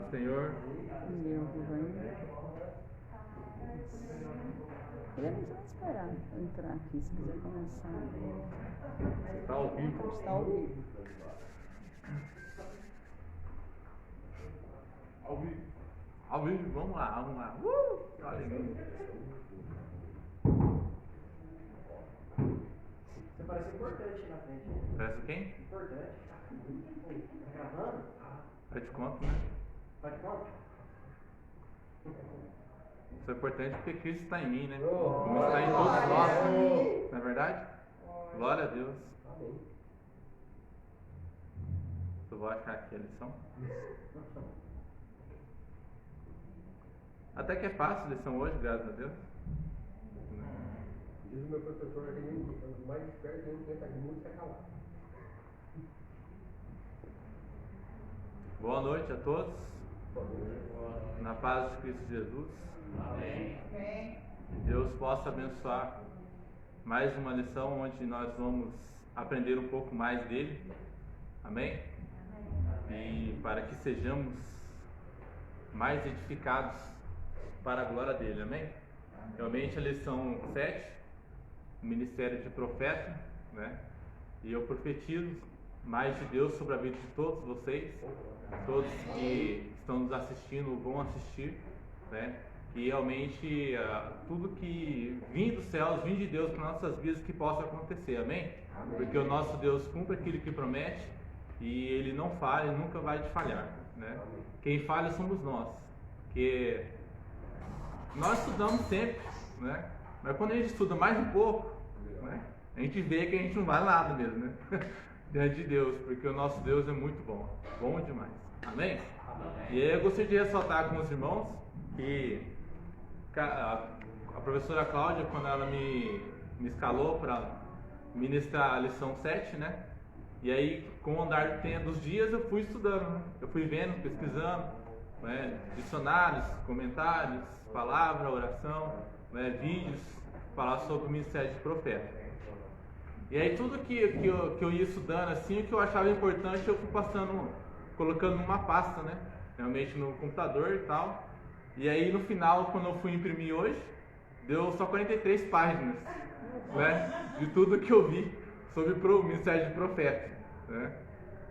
do Senhor. E eu vou indo. Podemos esperar eu entrar aqui, se quiser começar. Está ao vivo. Está ao vivo. Ao vivo. Ao vivo, vamos lá, vamos lá. Que alegria. Você parece importante na frente. Parece quem? Importante. Tá gravando? Faz de conta, né? Faz de conta? Isso é importante porque Cristo está em mim, né? Como está em todos nós. Não é verdade? Glória a Deus. Amém. Eu vou achar aqui a lição. Até que é fácil a lição hoje, graças a Deus. Diz o meu professor ali, o mais esperto não tenta muito se calar. Boa noite a todos. Na paz de Cristo Jesus. Amém. Que Deus possa abençoar mais uma lição onde nós vamos aprender um pouco mais dele. Amém? E para que sejamos mais edificados para a glória dele. Amém? Realmente a lição 7, o ministério de profeta, né? E eu profetizo mais de Deus sobre a vida de todos vocês, todos que estão nos assistindo vão assistir, né? E realmente tudo que vem dos céus, vem de Deus para nossas vidas, que possa acontecer, amém? Porque o nosso Deus cumpre aquilo que promete e Ele não falha, Ele nunca vai te falhar, né? Quem falha somos nós, que nós estudamos sempre, né? Mas quando a gente estuda mais um pouco, né? A gente vê que a gente não vale nada mesmo, né? Diante de Deus, porque o nosso Deus é muito bom, bom demais, amém? E aí eu gostaria de ressaltar com os irmãos que a professora Cláudia, quando ela me escalou para ministrar a lição 7, né? E aí, com o andar dos dias, eu fui estudando, né? Eu fui vendo, pesquisando, né? Dicionários, comentários, palavra, oração, né? Vídeos, falar sobre o ministério de profeta. E aí, tudo que eu ia estudando, assim, o que eu achava importante, eu fui colocando numa pasta, né? Realmente no computador e tal. E aí no final, quando eu fui imprimir hoje, deu só 43 páginas, né, de tudo que eu vi sobre o ministério de profeta, né?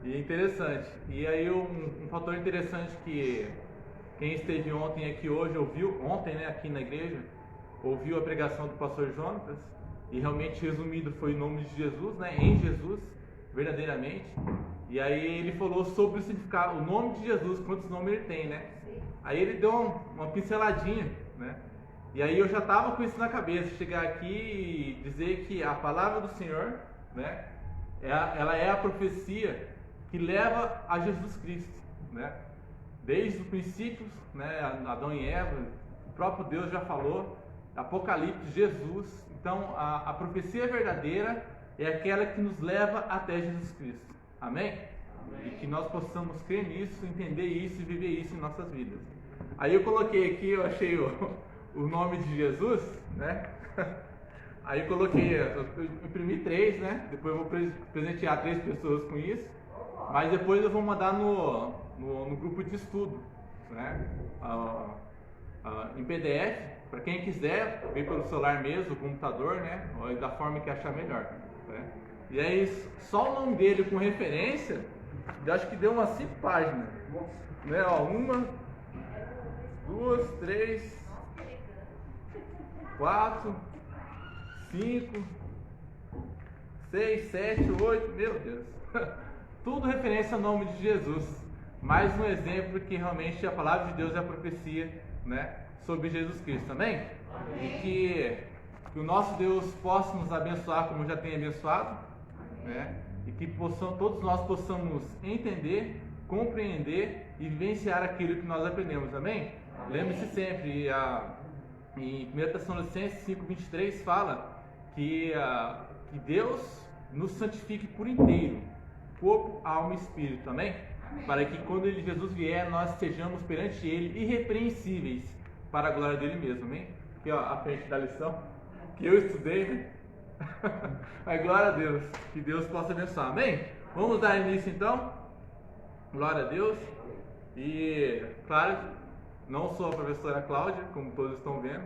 E é interessante. E aí um fator interessante que quem esteve ontem aqui hoje ouviu, ontem, né, aqui na igreja, ouviu a pregação do pastor Jonatas, e realmente resumido foi o nome de Jesus, né, em Jesus, verdadeiramente. E aí ele falou sobre o significado, o nome de Jesus, quantos nomes ele tem, né? Aí ele deu uma pinceladinha, né? E aí eu já estava com isso na cabeça, chegar aqui e dizer que a palavra do Senhor, né? Ela é a profecia que leva a Jesus Cristo, né? Desde o princípio, né? Adão e Eva, o próprio Deus já falou, Apocalipse, Jesus. Então a profecia verdadeira é aquela que nos leva até Jesus Cristo. Amém? Amém? E que nós possamos crer nisso, entender isso e viver isso em nossas vidas. Aí eu coloquei aqui, eu achei o nome de Jesus, né? Aí eu coloquei, eu imprimi 3, né? Depois eu vou presentear 3 pessoas com isso. Mas depois eu vou mandar no grupo de estudo, né? Em PDF, para quem quiser, ver pelo celular mesmo, computador, né? Ou da forma que achar melhor, né? E aí, só o nome dele com referência, eu acho que deu umas 5 páginas, né? Ó, 1, 2, 3, 4, 5, 6, 7, 8, meu Deus. Tudo referência ao nome de Jesus. Mais um exemplo que realmente a palavra de Deus é a profecia, né, sobre Jesus Cristo, amém? Amém. E que o nosso Deus possa nos abençoar como já tem abençoado, né? E que todos nós possamos entender, compreender e vivenciar aquilo que nós aprendemos, amém? Lembre-se sempre, em 1 Tessalonicenses 5:23 fala que Deus nos santifique por inteiro, corpo, alma e espírito, amém? Para que quando Jesus vier, nós estejamos perante Ele irrepreensíveis para a glória dele mesmo, amém? Aqui, ó, a frente da lição que eu estudei, né? Mas glória a Deus, que Deus possa abençoar, amém? Vamos dar início então, glória a Deus. E, claro, não sou a professora Cláudia, como todos estão vendo,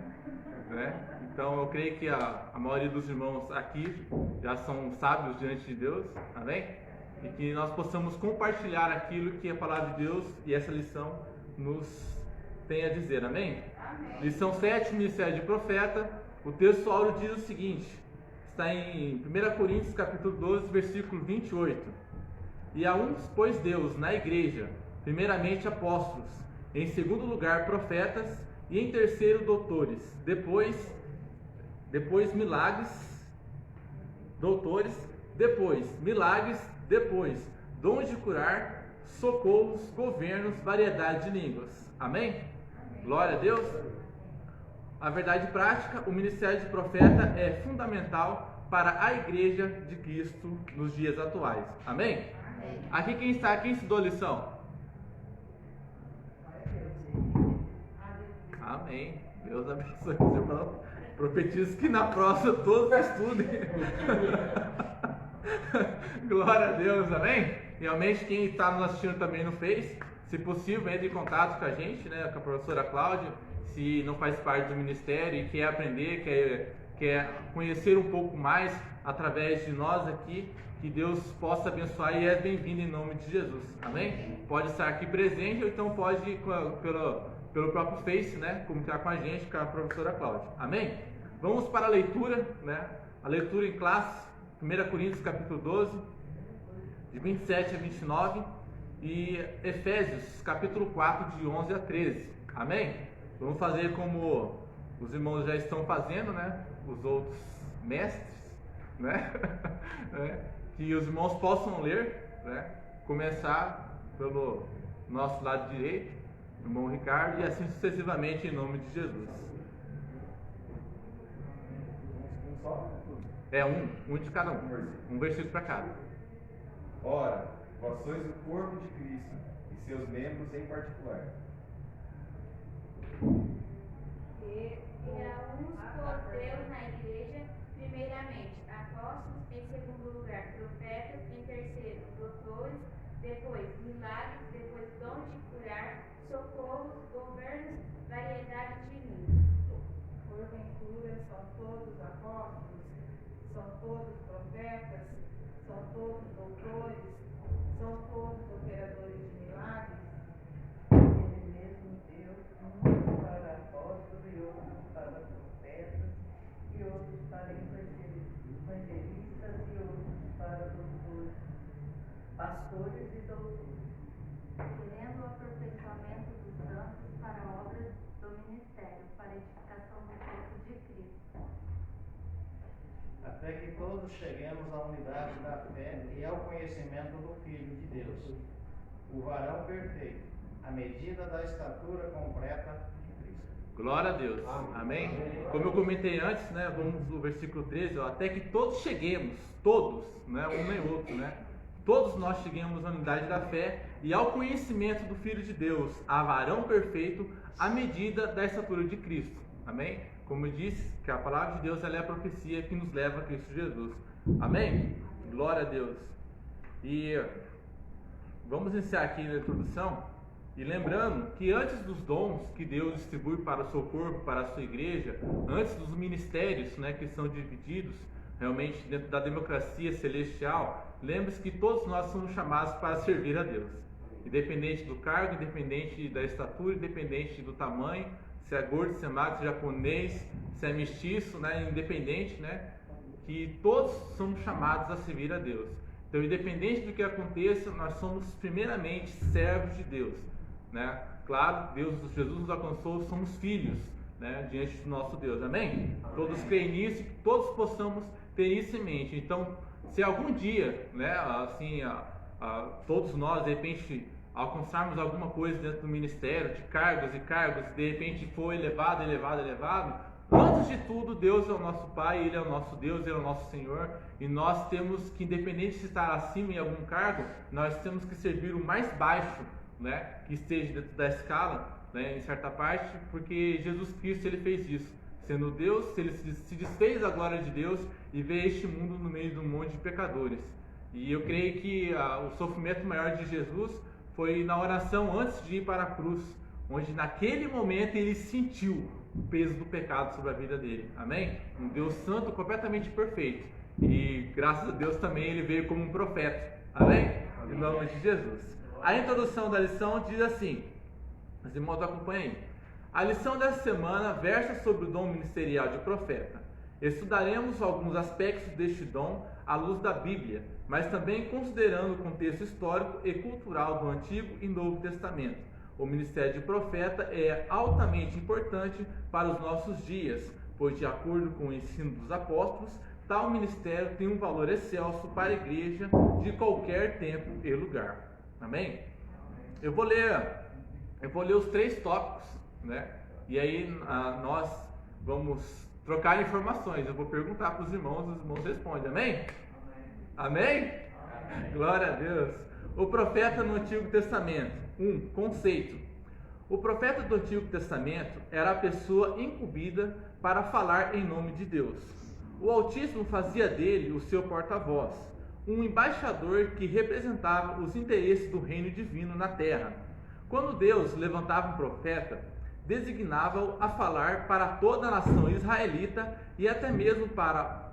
né? Então eu creio que a maioria dos irmãos aqui já são sábios diante de Deus, amém? E que nós possamos compartilhar aquilo que a palavra de Deus e essa lição nos tem a dizer, amém? Amém. Lição 7, Ministério de Profeta. O texto áureo diz o seguinte, está em 1 Coríntios capítulo 12, versículo 28. E a uns pôs Deus na igreja, primeiramente apóstolos, em segundo lugar profetas, e em terceiro doutores, depois milagres, depois dons de curar, socorros, governos, variedade de línguas. Amém? Glória a Deus. A verdade prática, o ministério de profeta é fundamental para a igreja de Cristo nos dias atuais. Amém? Amém. Aqui quem está aqui estudou a lição? Amém. Deus abençoe os irmãos. Profetizo que na próxima todos estudem. Glória a Deus, amém? Realmente quem está nos assistindo também no Face, se possível, entre em contato com a gente, né, com a professora Cláudia, se não faz parte do ministério e quer aprender, quer conhecer um pouco mais através de nós aqui, que Deus possa abençoar e é bem-vindo em nome de Jesus, amém? Pode estar aqui presente ou então pode ir pelo próprio Face, né, comunicar com a gente, com a professora Cláudia, amém? Vamos para a leitura, né, a leitura em classe, 1 Coríntios capítulo 12, de 27 a 29, e Efésios capítulo 4, de 11 a 13, amém? Vamos fazer como os irmãos já estão fazendo, né, os outros mestres, né, que os irmãos possam ler, né, começar pelo nosso lado direito, irmão Ricardo, e assim sucessivamente em nome de Jesus. É um de cada um versículo para cada. Ora, vós sois o corpo de Cristo e seus membros em particular. E a uns pôs Deus na igreja, primeiramente apóstolos, em segundo lugar profetas, em terceiro doutores, depois milagres, depois dons de curar, socorros, governos, variedade de línguas. Porventura são todos apóstolos, são todos profetas, são todos doutores, são todos operadores de milagres. Ele mesmo Deus, uns para apóstolos e outros para profetas, e outros para evangelistas e outros para doutores, pastores e doutores, Querendo o aperfeiçoamento dos santos para obras do ministério, para a edificação do corpo de Cristo. Até que todos cheguemos à unidade da fé e ao conhecimento do Filho de Deus, o varão perfeito, à medida da estatura completa de Cristo. Glória a Deus, amém? Como eu comentei antes, né, vamos no versículo 13, ó, até que todos cheguemos, todos, né, um nem outro, né? Todos nós cheguemos à unidade da fé e ao conhecimento do Filho de Deus, a varão perfeito, à medida da estatura de Cristo, amém? Como eu disse, que a palavra de Deus ela é a profecia que nos leva a Cristo Jesus, amém? Glória a Deus. E vamos iniciar aqui na introdução, e lembrando que antes dos dons que Deus distribui para o seu corpo, para a sua igreja, antes dos ministérios, né, que são divididos realmente dentro da democracia celestial, lembre-se que todos nós somos chamados para servir a Deus, independente do cargo, independente da estatura, independente do tamanho, se é gordo, se é magro, se é japonês, se é mestiço, né, independente, né, que todos somos chamados a servir a Deus. Então, independente do que aconteça, nós somos primeiramente servos de Deus, né? Claro, Jesus nos alcançou, somos filhos, né, diante do nosso Deus, amém? Todos creem nisso, que todos possamos ter isso em mente. Então, se algum dia, né, assim, todos nós, de repente, alcançarmos alguma coisa dentro do ministério, de cargos, de repente for elevado, antes de tudo, Deus é o nosso Pai, Ele é o nosso Deus, Ele é o nosso Senhor, e nós temos que, independente de estar acima em algum cargo, nós temos que servir o mais baixo, né, que esteja dentro da escala, né, em certa parte, porque Jesus Cristo ele fez isso, sendo Deus, ele se desfez da glória de Deus e veio a este mundo no meio de um monte de pecadores. E eu creio que o sofrimento maior de Jesus foi na oração antes de ir para a cruz, onde naquele momento ele sentiu o peso do pecado sobre a vida dele. Amém? Um Deus santo, completamente perfeito. E graças a Deus também ele veio como um profeta. Amém? Em nome de Jesus. A introdução da lição diz assim, os irmãos acompanhem aí. A lição dessa semana versa sobre o dom ministerial de profeta. Estudaremos alguns aspectos deste dom à luz da Bíblia, mas também considerando o contexto histórico e cultural do Antigo e Novo Testamento. O ministério de profeta é altamente importante para os nossos dias, pois, de acordo com o ensino dos apóstolos, tal ministério tem um valor excelso para a igreja de qualquer tempo e lugar. Amém? Eu vou ler os 3 tópicos, né? E aí nós vamos trocar informações. Eu vou perguntar para os irmãos respondem. Amém? Amém? Glória a Deus. O profeta no Antigo Testamento. Conceito. O profeta do Antigo Testamento era a pessoa incumbida para falar em nome de Deus. O Altíssimo fazia dele o seu porta-voz, um embaixador que representava os interesses do reino divino na terra. Quando Deus levantava um profeta, designava-o a falar para toda a nação israelita e até mesmo para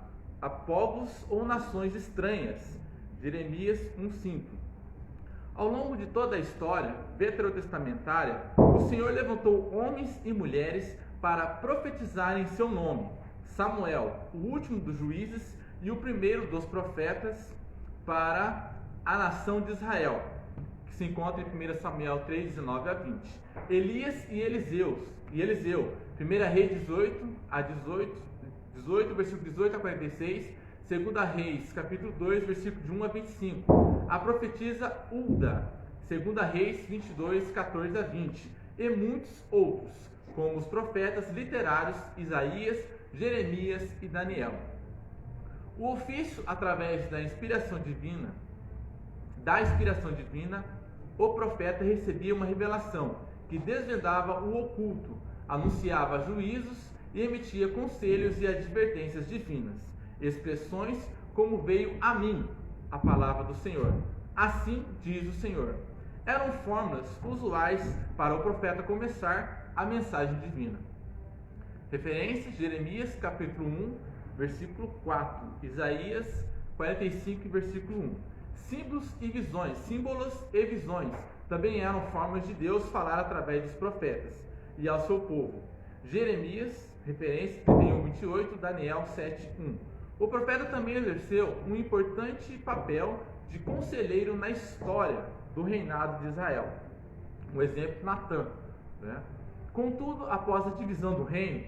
povos ou nações estranhas. Jeremias 1:5. Ao longo de toda a história veterotestamentária, o Senhor levantou homens e mulheres para profetizarem em seu nome. Samuel, o último dos juízes e o primeiro dos profetas para a nação de Israel, que se encontra em 1 Samuel 3, 19 a 20. Elias e Eliseu, 1 Reis 18, versículo 18 a 46, 2 Reis, capítulo 2, versículo de 1 a 25. A profetisa Hulda, 2 Reis 22, 14 a 20. E muitos outros, como os profetas literários Isaías, Jeremias e Daniel. O ofício através da inspiração divina, o profeta recebia uma revelação que desvendava o oculto, anunciava juízos e emitia conselhos e advertências divinas. Expressões como veio a mim a palavra do Senhor. Assim diz o Senhor. Eram fórmulas usuais para o profeta começar a mensagem divina. Referências: Jeremias capítulo 1, versículo 4, Isaías 45, versículo 1. Símbolos e visões também eram formas de Deus falar através dos profetas e ao seu povo. Jeremias, referência 31, 28, Daniel 7, 1. O profeta também exerceu um importante papel de conselheiro na história do reinado de Israel. Um exemplo, Natã, né? Contudo, após a divisão do reino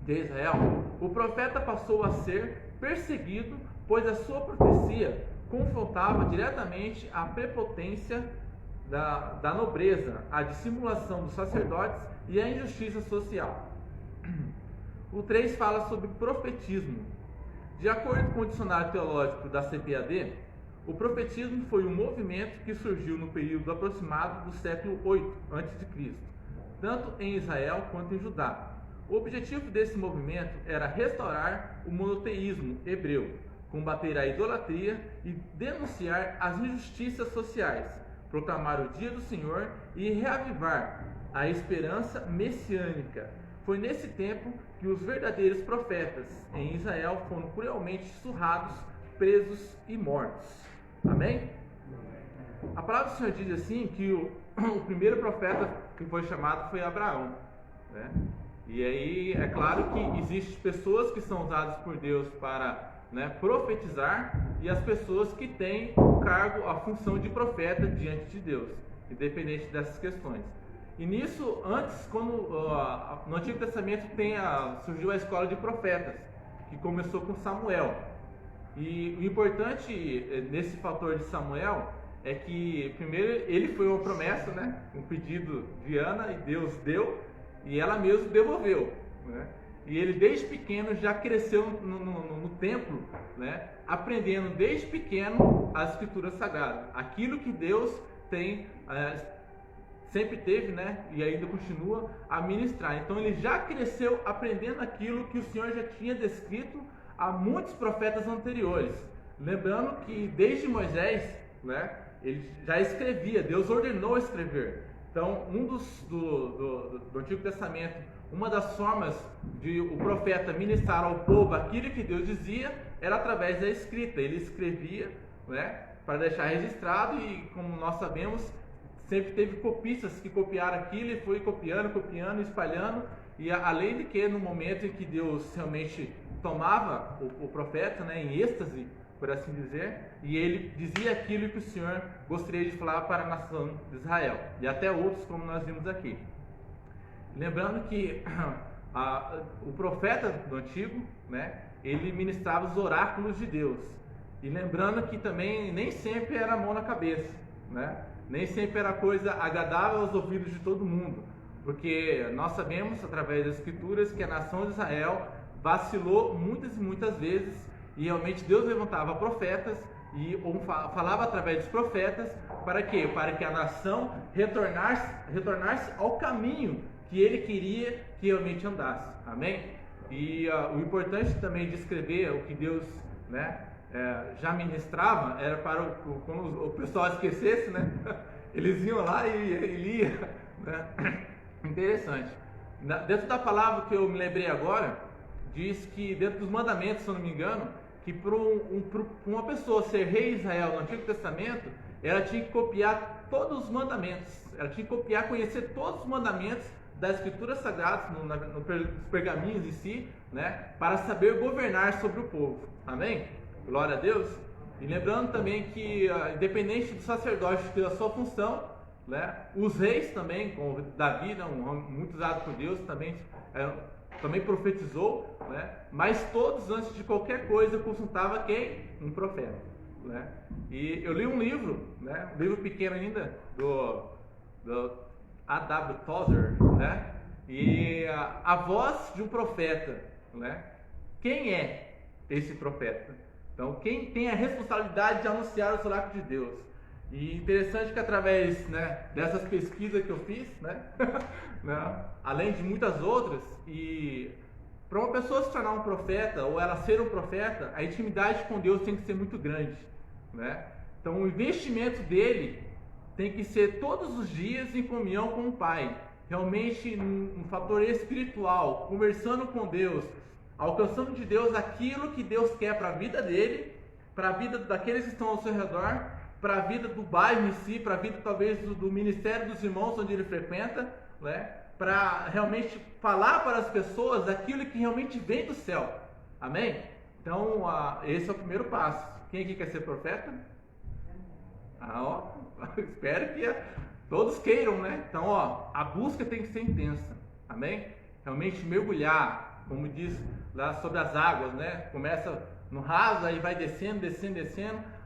de Israel, o profeta passou a ser perseguido, pois a sua profecia confrontava diretamente a prepotência da nobreza, a dissimulação dos sacerdotes e a injustiça social. O 3 fala sobre profetismo. De acordo com o dicionário teológico da CPAD, o profetismo foi um movimento que surgiu no período aproximado do século 8 a.C., tanto em Israel quanto em Judá. O objetivo desse movimento era restaurar o monoteísmo hebreu, combater a idolatria e denunciar as injustiças sociais, proclamar o dia do Senhor e reavivar a esperança messiânica. Foi nesse tempo que os verdadeiros profetas em Israel foram cruelmente surrados, presos e mortos. Amém? A palavra do Senhor diz assim que o primeiro profeta que foi chamado foi Abraão, né? E aí é claro que existem pessoas que são usadas por Deus para, né, profetizar, e as pessoas que têm o cargo, a função de profeta diante de Deus, independente dessas questões. E nisso, antes, quando no Antigo Testamento surgiu a escola de profetas, que começou com Samuel. E o importante nesse fator de Samuel é que, primeiro, ele foi uma promessa, né? Um pedido de Ana, e Deus deu, e ela mesmo devolveu, né? E ele desde pequeno já cresceu no templo, né? Aprendendo desde pequeno as escrituras sagradas, aquilo que Deus tem, sempre teve, né? E ainda continua a ministrar. Então ele já cresceu aprendendo aquilo que o Senhor já tinha descrito a muitos profetas anteriores. Lembrando que desde Moisés, né? Ele já escrevia, Deus ordenou escrever. Então, do Antigo Testamento, uma das formas de o profeta ministrar ao povo aquilo que Deus dizia era através da escrita. Ele escrevia, né, para deixar registrado, e como nós sabemos, sempre teve copistas que copiaram aquilo e foi copiando, espalhando, e além de que no momento em que Deus realmente tomava o profeta, né, em êxtase, por assim dizer, e ele dizia aquilo que o Senhor gostaria de falar para a nação de Israel, e até outros, como nós vimos aqui. Lembrando que o profeta do Antigo, né, ele ministrava os oráculos de Deus, e lembrando que também nem sempre era a mão na cabeça, né, nem sempre era coisa agradável aos ouvidos de todo mundo, porque nós sabemos, através das Escrituras, que a nação de Israel vacilou muitas e muitas vezes, e realmente Deus levantava profetas e falava através dos profetas para quê? Para que a nação retornasse ao caminho que ele queria que realmente andasse. Amém? E o importante também de escrever o que Deus, né, já ministrava era para quando o pessoal esquecesse, né? Eles iam lá e lia, né? Interessante. Dentro da palavra que eu me lembrei agora, diz que dentro dos mandamentos, se eu não me engano, que para uma pessoa ser rei de Israel no Antigo Testamento, ela tinha que copiar todos os mandamentos, ela tinha que copiar, conhecer todos os mandamentos das Escrituras Sagradas, nos pergaminhos em si, né, para saber governar sobre o povo. Amém? Glória a Deus. E lembrando também que, independente do sacerdote ter a sua função, né, os reis também, como Davi, né, um homem muito usado por Deus, também profetizou, né, mas todos, antes de qualquer coisa, consultavam quem? Um profeta. Né? E eu li um livro, né, um livro pequeno ainda, do A.W. Tozer, né, e a voz de um profeta, né? Quem é esse profeta? Então, quem tem a responsabilidade de anunciar os oráculos de Deus? E interessante que através, né, dessas pesquisas que eu fiz, né, né, além de muitas outras, e para uma pessoa se tornar um profeta, ou ela ser um profeta, a intimidade com Deus tem que ser muito grande, né? Então o investimento dele tem que ser todos os dias em comunhão com o Pai, realmente um fator espiritual, conversando com Deus, alcançando de Deus aquilo que Deus quer para a vida dele, para a vida daqueles que estão ao seu redor, para a vida do bairro em si, para a vida talvez do ministério dos irmãos onde ele frequenta, né? Para realmente falar para as pessoas aquilo que realmente vem do céu. Amém? Então, esse é o primeiro passo. Quem aqui quer ser profeta? Espero que todos queiram, né? Então, a busca tem que ser intensa. Amém? Realmente mergulhar, como diz lá sobre as águas, né? Começa no raso, aí vai descendo,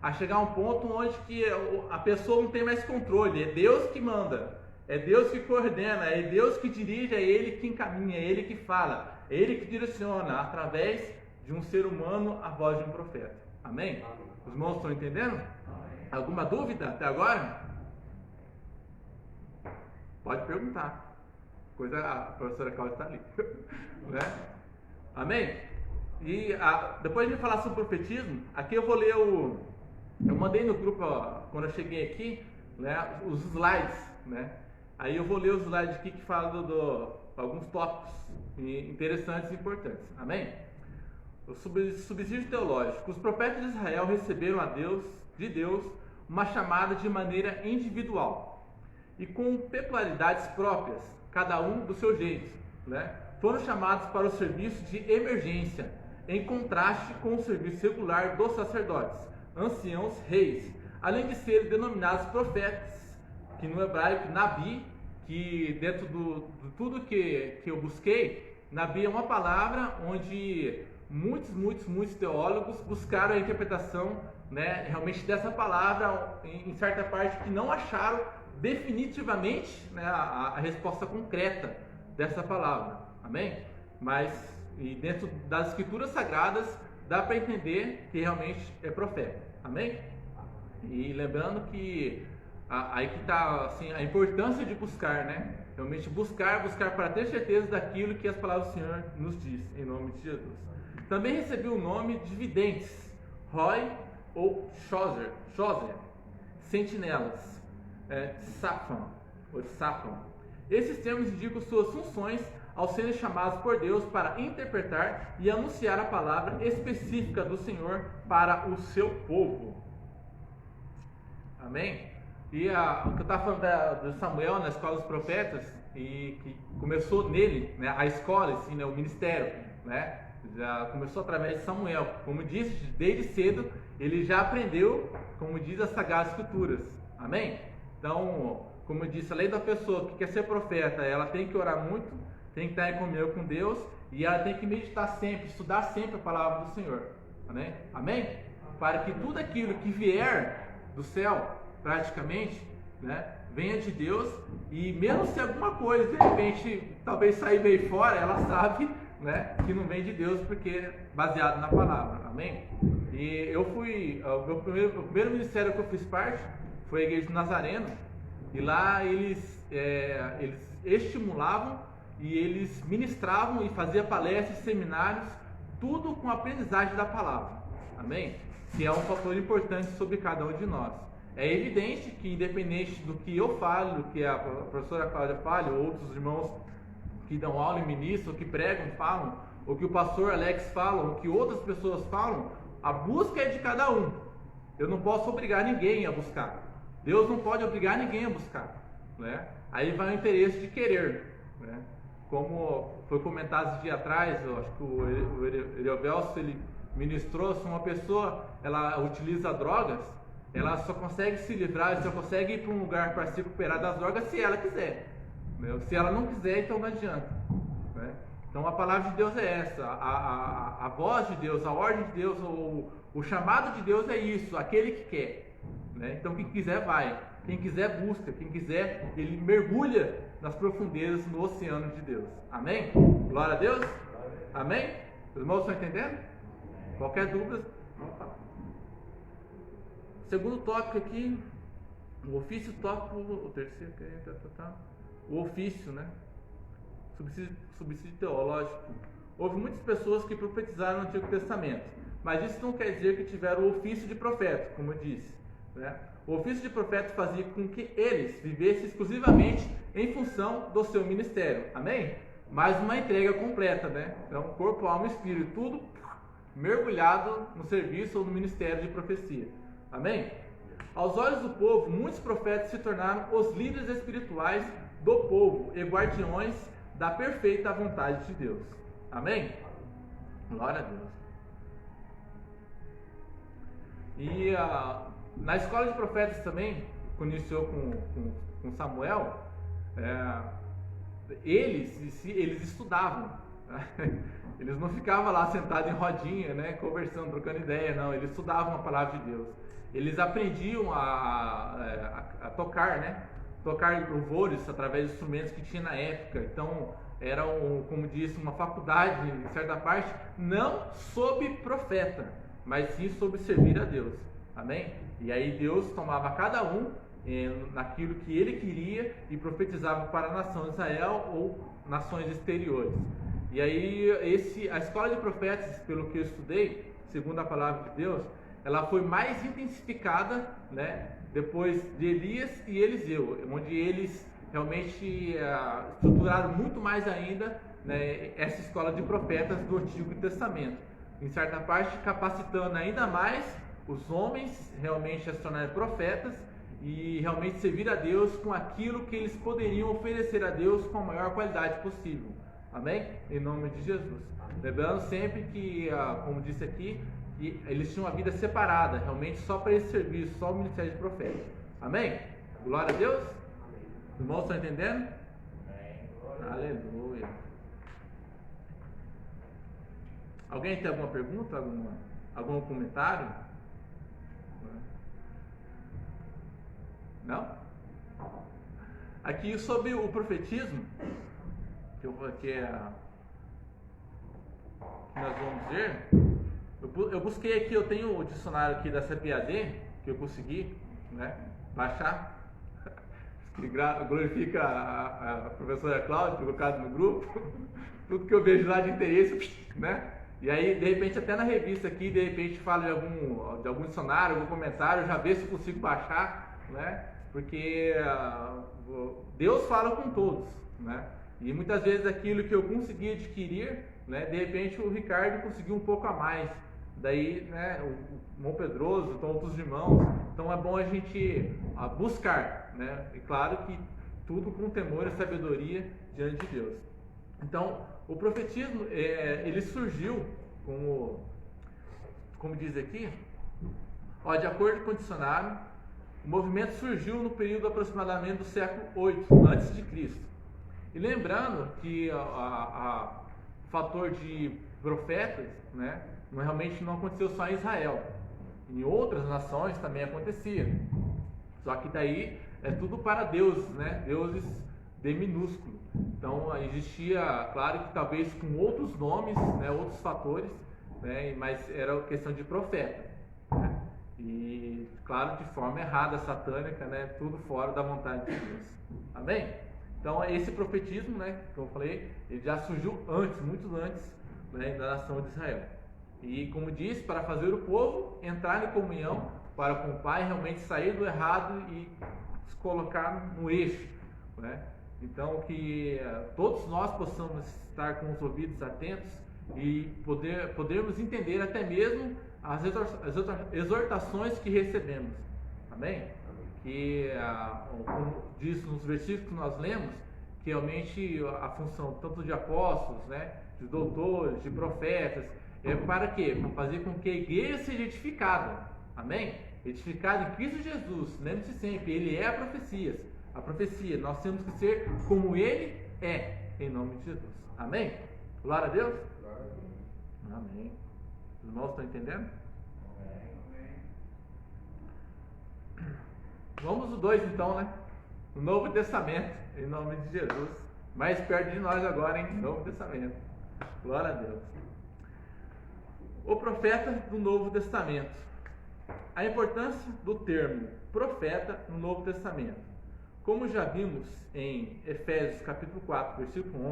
a chegar a um ponto onde que a pessoa não tem mais controle. É Deus que manda. É Deus que coordena, é Deus que dirige, é Ele que encaminha, é Ele que fala, é Ele que direciona através de um ser humano a voz de um profeta. Amém? Os irmãos estão entendendo? Alguma dúvida até agora? Pode perguntar. A professora Cláudia está ali. Né? Amém? E depois de falar sobre profetismo, aqui eu vou ler eu mandei no grupo, quando eu cheguei aqui, né, os slides, né? Aí eu vou ler os slides aqui que falam alguns tópicos interessantes e importantes. Amém? O subsídio teológico. Os profetas de Israel receberam de Deus uma chamada de maneira individual e com peculiaridades próprias, cada um do seu jeito, né? Foram chamados para o serviço de emergência, em contraste com o serviço regular dos sacerdotes, anciãos, reis, além de serem denominados profetas, que no hebraico, Nabi, que dentro de tudo que eu busquei, Nabi é uma palavra onde muitos teólogos buscaram a interpretação, né, realmente dessa palavra, em certa parte que não acharam definitivamente, né, a resposta concreta dessa palavra. Amém? Mas e dentro das Escrituras Sagradas dá para entender que realmente é profeta. Amém? E lembrando que aí que está assim, a importância de buscar, né? Realmente buscar para ter certeza daquilo que as palavras do Senhor nos diz, em nome de Jesus. Também recebeu o nome de videntes, Roy ou Choser. sentinelas, tsafam, ou tsafam. Esses termos indicam suas funções ao serem chamados por Deus para interpretar e anunciar a palavra específica do Senhor para o seu povo. Amém? E o que eu estava falando de Samuel na escola dos profetas, e que começou nele, né, a escola, assim, né, o ministério, né, já começou através de Samuel. Como disse, desde cedo ele já aprendeu, como diz as Sagradas Escrituras. Amém? Então, como eu disse, além da pessoa que quer ser profeta, ela tem que orar muito, tem que estar em comunhão com Deus, e ela tem que meditar sempre, estudar sempre a palavra do Senhor. Amém? Amém? Para que tudo aquilo que vier do céu, praticamente, né, venha de Deus, e mesmo se alguma coisa, de repente, talvez sair meio fora, ela sabe, né, que não vem de Deus, porque é baseado na palavra. Amém? E eu fui, o primeiro ministério que eu fiz parte foi a Igreja do Nazareno, e lá eles estimulavam e eles ministravam e faziam palestras, seminários, tudo com a aprendizagem da palavra. Amém? Que é um fator importante sobre cada um de nós. É evidente que, independente do que eu falo, do que a professora Cláudia fale, ou outros irmãos que dão aula e ministram, ou que pregam, falam, ou que o pastor Alex fala, ou que outras pessoas falam, a busca é de cada um. Eu não posso obrigar ninguém a buscar. Deus não pode obrigar ninguém a buscar, né? Aí vai o interesse de querer, né? Como foi comentado esse dia atrás, eu acho que o Eriovelso, ele ministrou, se uma pessoa ela utiliza drogas, ela só consegue se livrar, só consegue ir para um lugar para se recuperar das drogas se ela quiser, né? Se ela não quiser, então não adianta, né? Então a palavra de Deus é essa, a voz de Deus, a ordem de Deus, o chamado de Deus é isso, aquele que quer, né? Então quem quiser vai, quem quiser busca, quem quiser ele mergulha nas profundezas, no oceano de Deus. Amém? Glória a Deus? Amém? Os irmãos estão entendendo? Qualquer dúvida, vamos falar. Segundo tópico aqui, o ofício tópico, o terceiro, o ofício, né? Subsídio teológico. Houve muitas pessoas que profetizaram no Antigo Testamento, mas isso não quer dizer que tiveram o ofício de profeta, como eu disse, né? O ofício de profeta fazia com que eles vivessem exclusivamente em função do seu ministério. Amém? Mais uma entrega completa, né? Então, corpo, alma e espírito, tudo mergulhado no serviço ou no ministério de profecia. Amém? Aos olhos do povo, muitos profetas se tornaram os líderes espirituais do povo e guardiões da perfeita vontade de Deus. Amém? Glória a Deus. E na escola de profetas também, quando iniciou com Samuel, eles estudavam. Eles não ficavam lá sentados em rodinha, né, conversando, trocando ideia, não. Eles estudavam a palavra de Deus. Eles aprendiam a tocar, né? Tocar louvores através de instrumentos que tinha na época. Então, era, como disse, uma faculdade, em certa parte, não sob profeta, mas sim sobre servir a Deus. Amém? E aí Deus tomava cada um naquilo que ele queria e profetizava para a nação de Israel ou nações exteriores. E aí a escola de profetas, pelo que eu estudei, segundo a palavra de Deus, ela foi mais intensificada, né, depois de Elias e Eliseu, onde eles realmente estruturaram muito mais ainda, né, essa escola de profetas do Antigo Testamento, em certa parte capacitando ainda mais os homens realmente a se tornarem profetas e realmente servir a Deus com aquilo que eles poderiam oferecer a Deus com a maior qualidade possível. Amém? Em nome de Jesus. Lembrando sempre que, como disse aqui, que eles tinham uma vida separada, realmente só para esse serviço, só o ministério de profeta. Amém? Glória a Deus. Os irmãos estão entendendo? Aleluia. Alguém tem alguma pergunta? Algum comentário? Não? Aqui sobre o profetismo, que nós vamos ver, eu busquei aqui, eu tenho o dicionário aqui da CPAD, que eu consegui, né, baixar, que glorifica a professora Cláudia, colocado no grupo, tudo que eu vejo lá de interesse, né? E aí, de repente, até na revista aqui, de repente fala de algum dicionário, algum comentário, eu já vejo se consigo baixar né? Porque Deus fala com todos, né? E muitas vezes aquilo que eu consegui adquirir, né? De repente o Ricardo conseguiu um pouco a mais. Daí, né? O irmão Pedroso, então outros irmãos. Então é bom a gente buscar, né? E claro que tudo com temor e sabedoria diante de Deus. Então, o profetismo, ele surgiu, como diz aqui, de acordo com o dicionário, o movimento surgiu no período aproximadamente do século 8 antes de Cristo. E lembrando que o fator de profetas, né, realmente não aconteceu só em Israel. Em outras nações também acontecia. Só que daí é tudo para deuses, né? Deuses D minúsculo. Então existia, claro que talvez com outros nomes, né, outros fatores, né, mas era questão de profeta, né? E claro, de forma errada, satânica, né, tudo fora da vontade de Deus. Amém? Então esse profetismo, né, como eu falei, ele já surgiu antes, muito antes, né, da nação de Israel. E como diz, para fazer o povo entrar em comunhão para com o Pai, realmente sair do errado e se colocar no eixo, né? Então que todos nós possamos estar com os ouvidos atentos e podermos entender até mesmo as exortações que recebemos. Amém? Que, como diz nos versículos que nós lemos, que realmente a função tanto de apóstolos, né, de doutores, de profetas, é para quê? Para fazer com que a igreja seja edificada. Amém? Edificada em Cristo Jesus. Lembre-se sempre, Ele é a profecia. Nós temos que ser como Ele é, em nome de Jesus. Amém? Glória a Deus? Amém. Os irmãos estão entendendo? Vamos no 2 então, né? No Novo Testamento, em nome de Jesus. Mais perto de nós agora, hein? Novo Testamento. Glória a Deus. O profeta do Novo Testamento. A importância do termo profeta no Novo Testamento. Como já vimos em Efésios capítulo 4, versículo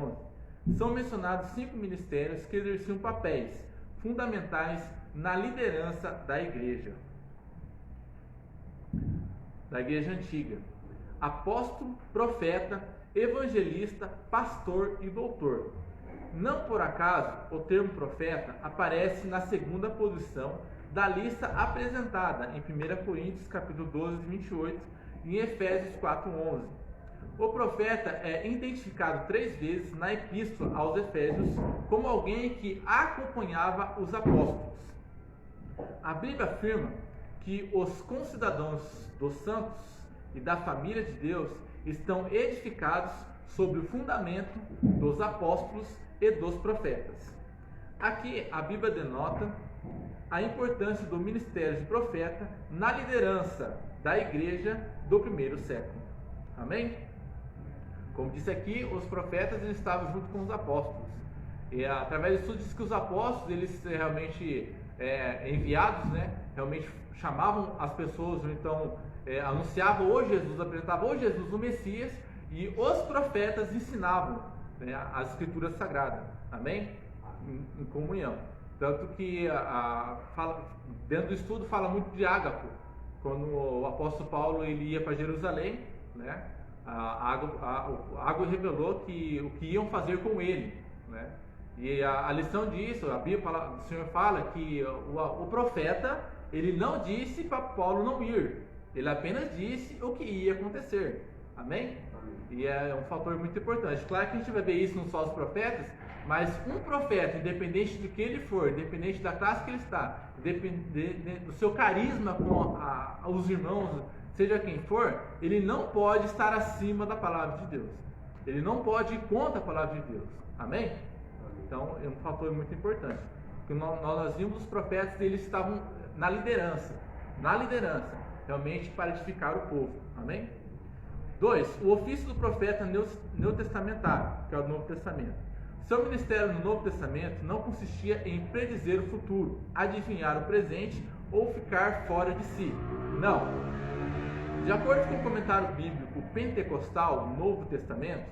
11, são mencionados 5 ministérios que exerciam papéis fundamentais na liderança da igreja antiga: apóstolo, profeta, evangelista, pastor e doutor. Não por acaso o termo profeta aparece na segunda posição da lista apresentada em 1 Coríntios capítulo 12, 28 e em Efésios 4:11. O profeta é identificado 3 vezes na epístola aos Efésios como alguém que acompanhava os apóstolos. A Bíblia afirma que os concidadãos dos santos e da família de Deus estão edificados sobre o fundamento dos apóstolos e dos profetas. Aqui a Bíblia denota a importância do ministério de profeta na liderança da igreja do primeiro século. Amém? Como disse aqui, os profetas eles estavam junto com os apóstolos. E através disso diz que os apóstolos, eles realmente enviados, né, realmente chamavam as pessoas, então anunciavam o Jesus, apresentavam o Jesus, o Messias, e os profetas ensinavam, né, as escrituras sagradas. Amém? Em comunhão. Tanto que dentro do estudo fala muito de Ágapo, quando o apóstolo Paulo ele ia para Jerusalém, né? Ágapo revelou o que iam fazer com ele, né? E a lição disso, a Bíblia o Senhor fala que o profeta ele não disse para Paulo não ir, ele apenas disse o que ia acontecer. Amém? E é um fator muito importante. Claro que a gente vai ver isso não só os profetas, mas um profeta, independente do que ele for, independente da classe que ele está, independente do seu carisma com os irmãos, seja quem for, ele não pode estar acima da palavra de Deus. Ele não pode ir contra a palavra de Deus. Amém? Então é um fator muito importante. Porque nós vimos os profetas, eles estavam na liderança, realmente para edificar o povo. Amém? 2. O ofício do profeta neotestamentário, que é o Novo Testamento. Seu ministério no Novo Testamento não consistia em predizer o futuro, adivinhar o presente ou ficar fora de si. Não. De acordo com o comentário bíblico pentecostal do Novo Testamento,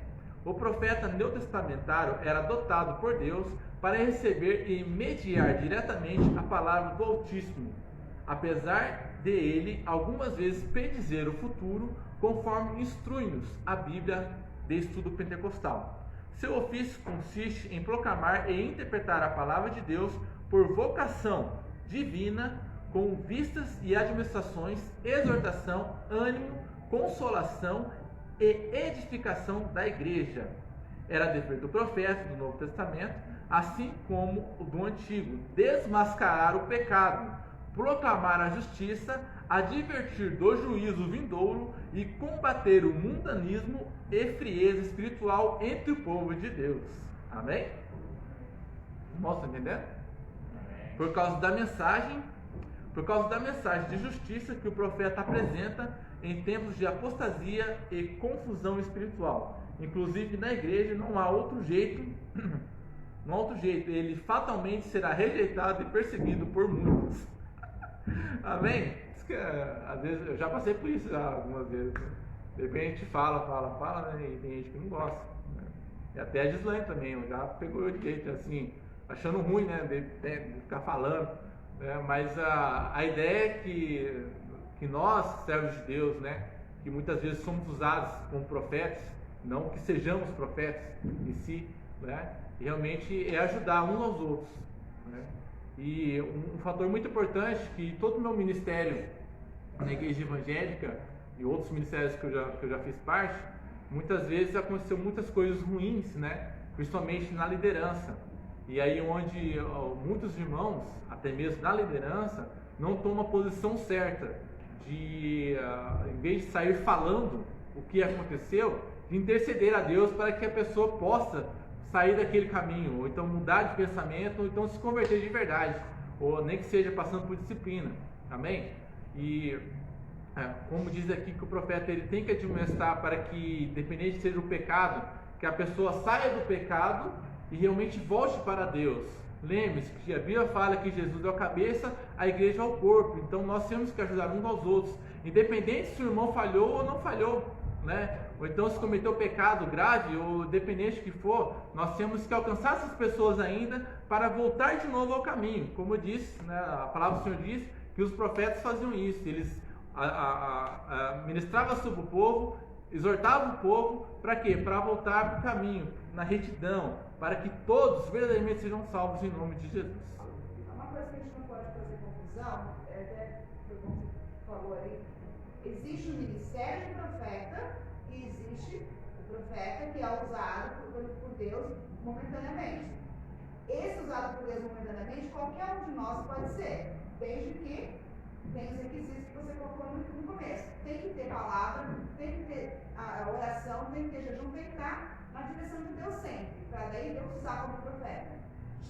o profeta neotestamentário era dotado por Deus para receber e mediar diretamente a palavra do Altíssimo, apesar de ele algumas vezes predizer o futuro, conforme instrui-nos a Bíblia de estudo pentecostal. Seu ofício consiste em proclamar e interpretar a palavra de Deus por vocação divina, com vistas e administrações, exortação, ânimo, consolação e edificação da igreja. Era dever do profeta do Novo Testamento, assim como o do Antigo, desmascarar o pecado, proclamar a justiça, advertir do juízo vindouro e combater o mundanismo e frieza espiritual entre o povo de Deus. Amém? Irmãos, estão entendendo? Por causa da mensagem de justiça que o profeta apresenta em tempos de apostasia e confusão espiritual. Inclusive na igreja não há outro jeito, ele fatalmente será rejeitado e perseguido por muitos. Amém? Às vezes eu já passei por isso algumas vezes. De repente a gente fala, né? E tem gente que não gosta. Né? E até a Gislaine também, já pegou de jeito assim, achando ruim, né? De ficar falando. Né? Mas a ideia é que nós, servos de Deus, né? Que muitas vezes somos usados como profetas, não que sejamos profetas em si, né? E realmente é ajudar uns aos outros. Né? E um fator muito importante que todo o meu ministério na igreja evangélica e outros ministérios que eu já fiz parte, muitas vezes aconteceu muitas coisas ruins, né? Principalmente na liderança. E aí onde muitos irmãos, até mesmo na liderança, não tomam a posição certa de, em vez de sair falando o que aconteceu, de interceder a Deus para que a pessoa possa sair daquele caminho, ou então mudar de pensamento, ou então se converter de verdade, ou nem que seja passando por disciplina. Amém? E como diz aqui que o profeta ele tem que admoestar para que, independente seja o pecado, que a pessoa saia do pecado e realmente volte para Deus. Lembre-se que a Bíblia fala que Jesus é a cabeça, a igreja é o corpo. Então nós temos que ajudar uns aos outros, independente se o irmão falhou ou não falhou, né? Ou então se cometeu pecado grave, ou independente que for, nós temos que alcançar essas pessoas ainda para voltar de novo ao caminho. Como eu disse, né, a palavra do Senhor diz que os profetas faziam isso, eles ministravam sobre o povo, exortavam o povo, para quê? Para voltar para o caminho, na retidão, para que todos verdadeiramente sejam salvos em nome de Jesus. Uma coisa que a gente não pode fazer confusão, até como você falou ali, existe o ministério de profeta e existe o profeta que é usado por Deus momentaneamente. Esse usado por Deus momentaneamente, qualquer um de nós pode ser, desde que tem os requisitos que você colocou no começo. Tem que ter palavra, tem que ter a oração, tem que ter jejum, tem que estar na direção de Deus sempre, para daí Deus usar como profeta.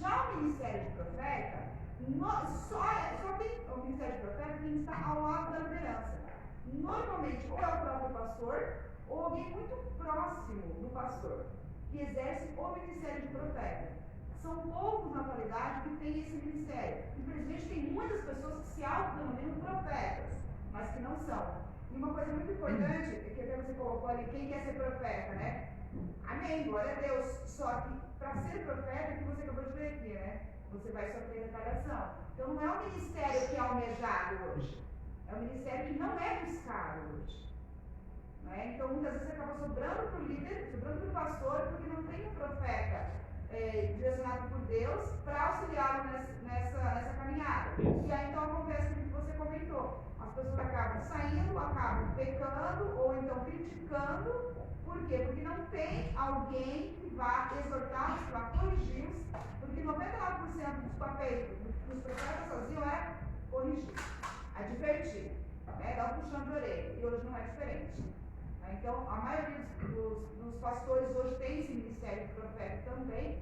Já o ministério de profeta, só tem o ministério de profeta tem que estar ao lado da liderança. Normalmente, ou é o próprio pastor, ou alguém muito próximo do pastor, que exerce o ministério de profeta. São poucos na atualidade que têm esse ministério. Infelizmente, tem muitas pessoas que se autodenominam profetas, mas que não são. E uma coisa muito importante, que até você colocou ali, quem quer ser profeta, né? Amém, glória a Deus. Só que para ser profeta, que você acabou de ver aqui, né? Você vai sofrer retaliação. Então não é um ministério que é almejado hoje. É um ministério que não é buscado hoje. Né? Então muitas vezes acaba sobrando para o líder, sobrando para o pastor, porque não tem um profeta direcionado por Deus para auxiliá-lo nessa caminhada. E aí então acontece o que você comentou. As pessoas acabam saindo, acabam pecando ou então criticando. Por quê? Porque não tem alguém que vá exortá-los, que vá corrigi-los, porque 99% dos papéis dos profetas faziam era corrigir, advertir, né? Dar um puxão de orelha, e hoje não é diferente. Então, a maioria dos pastores hoje tem esse ministério de profeta também,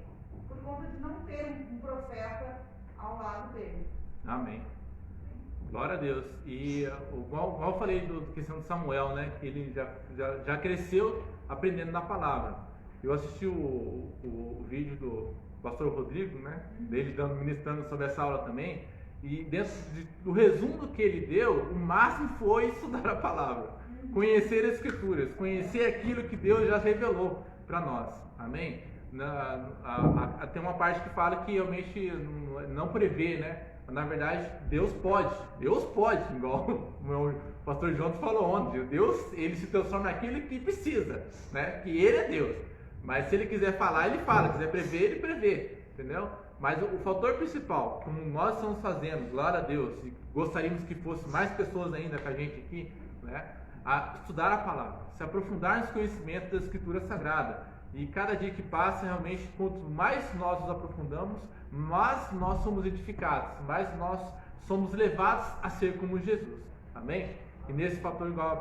por conta de não ter um profeta ao lado dele. Amém. Glória a Deus. E igual eu falei da questão de Samuel, né? Que ele já cresceu aprendendo da palavra. Eu assisti o vídeo do pastor Rodrigo, né? Dele ministrando sobre essa aula também. E dentro do resumo que ele deu, o máximo foi estudar a palavra. Conhecer as escrituras, conhecer aquilo que Deus já revelou para nós. Amém? Tem uma parte que fala que realmente não prevê, né? Mas, na verdade, Deus pode, igual o meu pastor João falou ontem, Deus, ele se transforma naquilo que precisa, né? Que ele é Deus. Mas se ele quiser falar, ele fala, se quiser prever, ele prevê, entendeu? Mas o fator principal, como nós estamos fazendo, glória a Deus, e gostaríamos que fosse mais pessoas ainda com a gente aqui, né? A estudar a palavra, se aprofundar nos conhecimentos da Escritura Sagrada. E cada dia que passa, realmente, quanto mais nós nos aprofundamos, mais nós somos edificados, mais nós somos levados a ser como Jesus. Amém? E nesse fator, igual a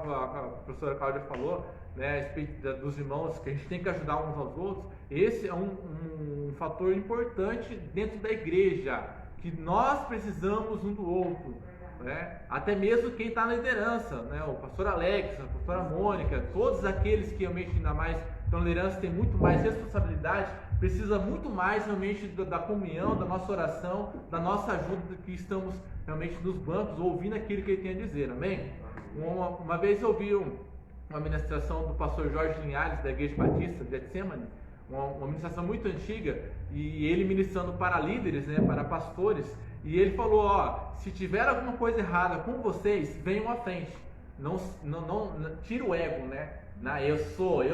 professora Cláudia falou, né, a respeito dos irmãos, que a gente tem que ajudar uns aos outros, esse é um fator importante dentro da igreja, que nós precisamos um do outro, né? Até mesmo quem está na liderança, né? O pastor Alex, a pastora Mônica, todos aqueles que realmente ainda mais estão na liderança têm muito mais responsabilidade, precisa muito mais realmente da comunhão, da nossa oração, da nossa ajuda, do que estamos realmente nos bancos ouvindo aquilo que ele tem a dizer, amém? Uma vez eu ouvi uma ministração do pastor Jorge Linhares, da Igreja Batista de Getsemane, uma ministração muito antiga, e ele ministrando para líderes, né, para pastores, e ele falou, ó, se tiver alguma coisa errada com vocês, venham à frente, não tira o ego, né? Não, eu sou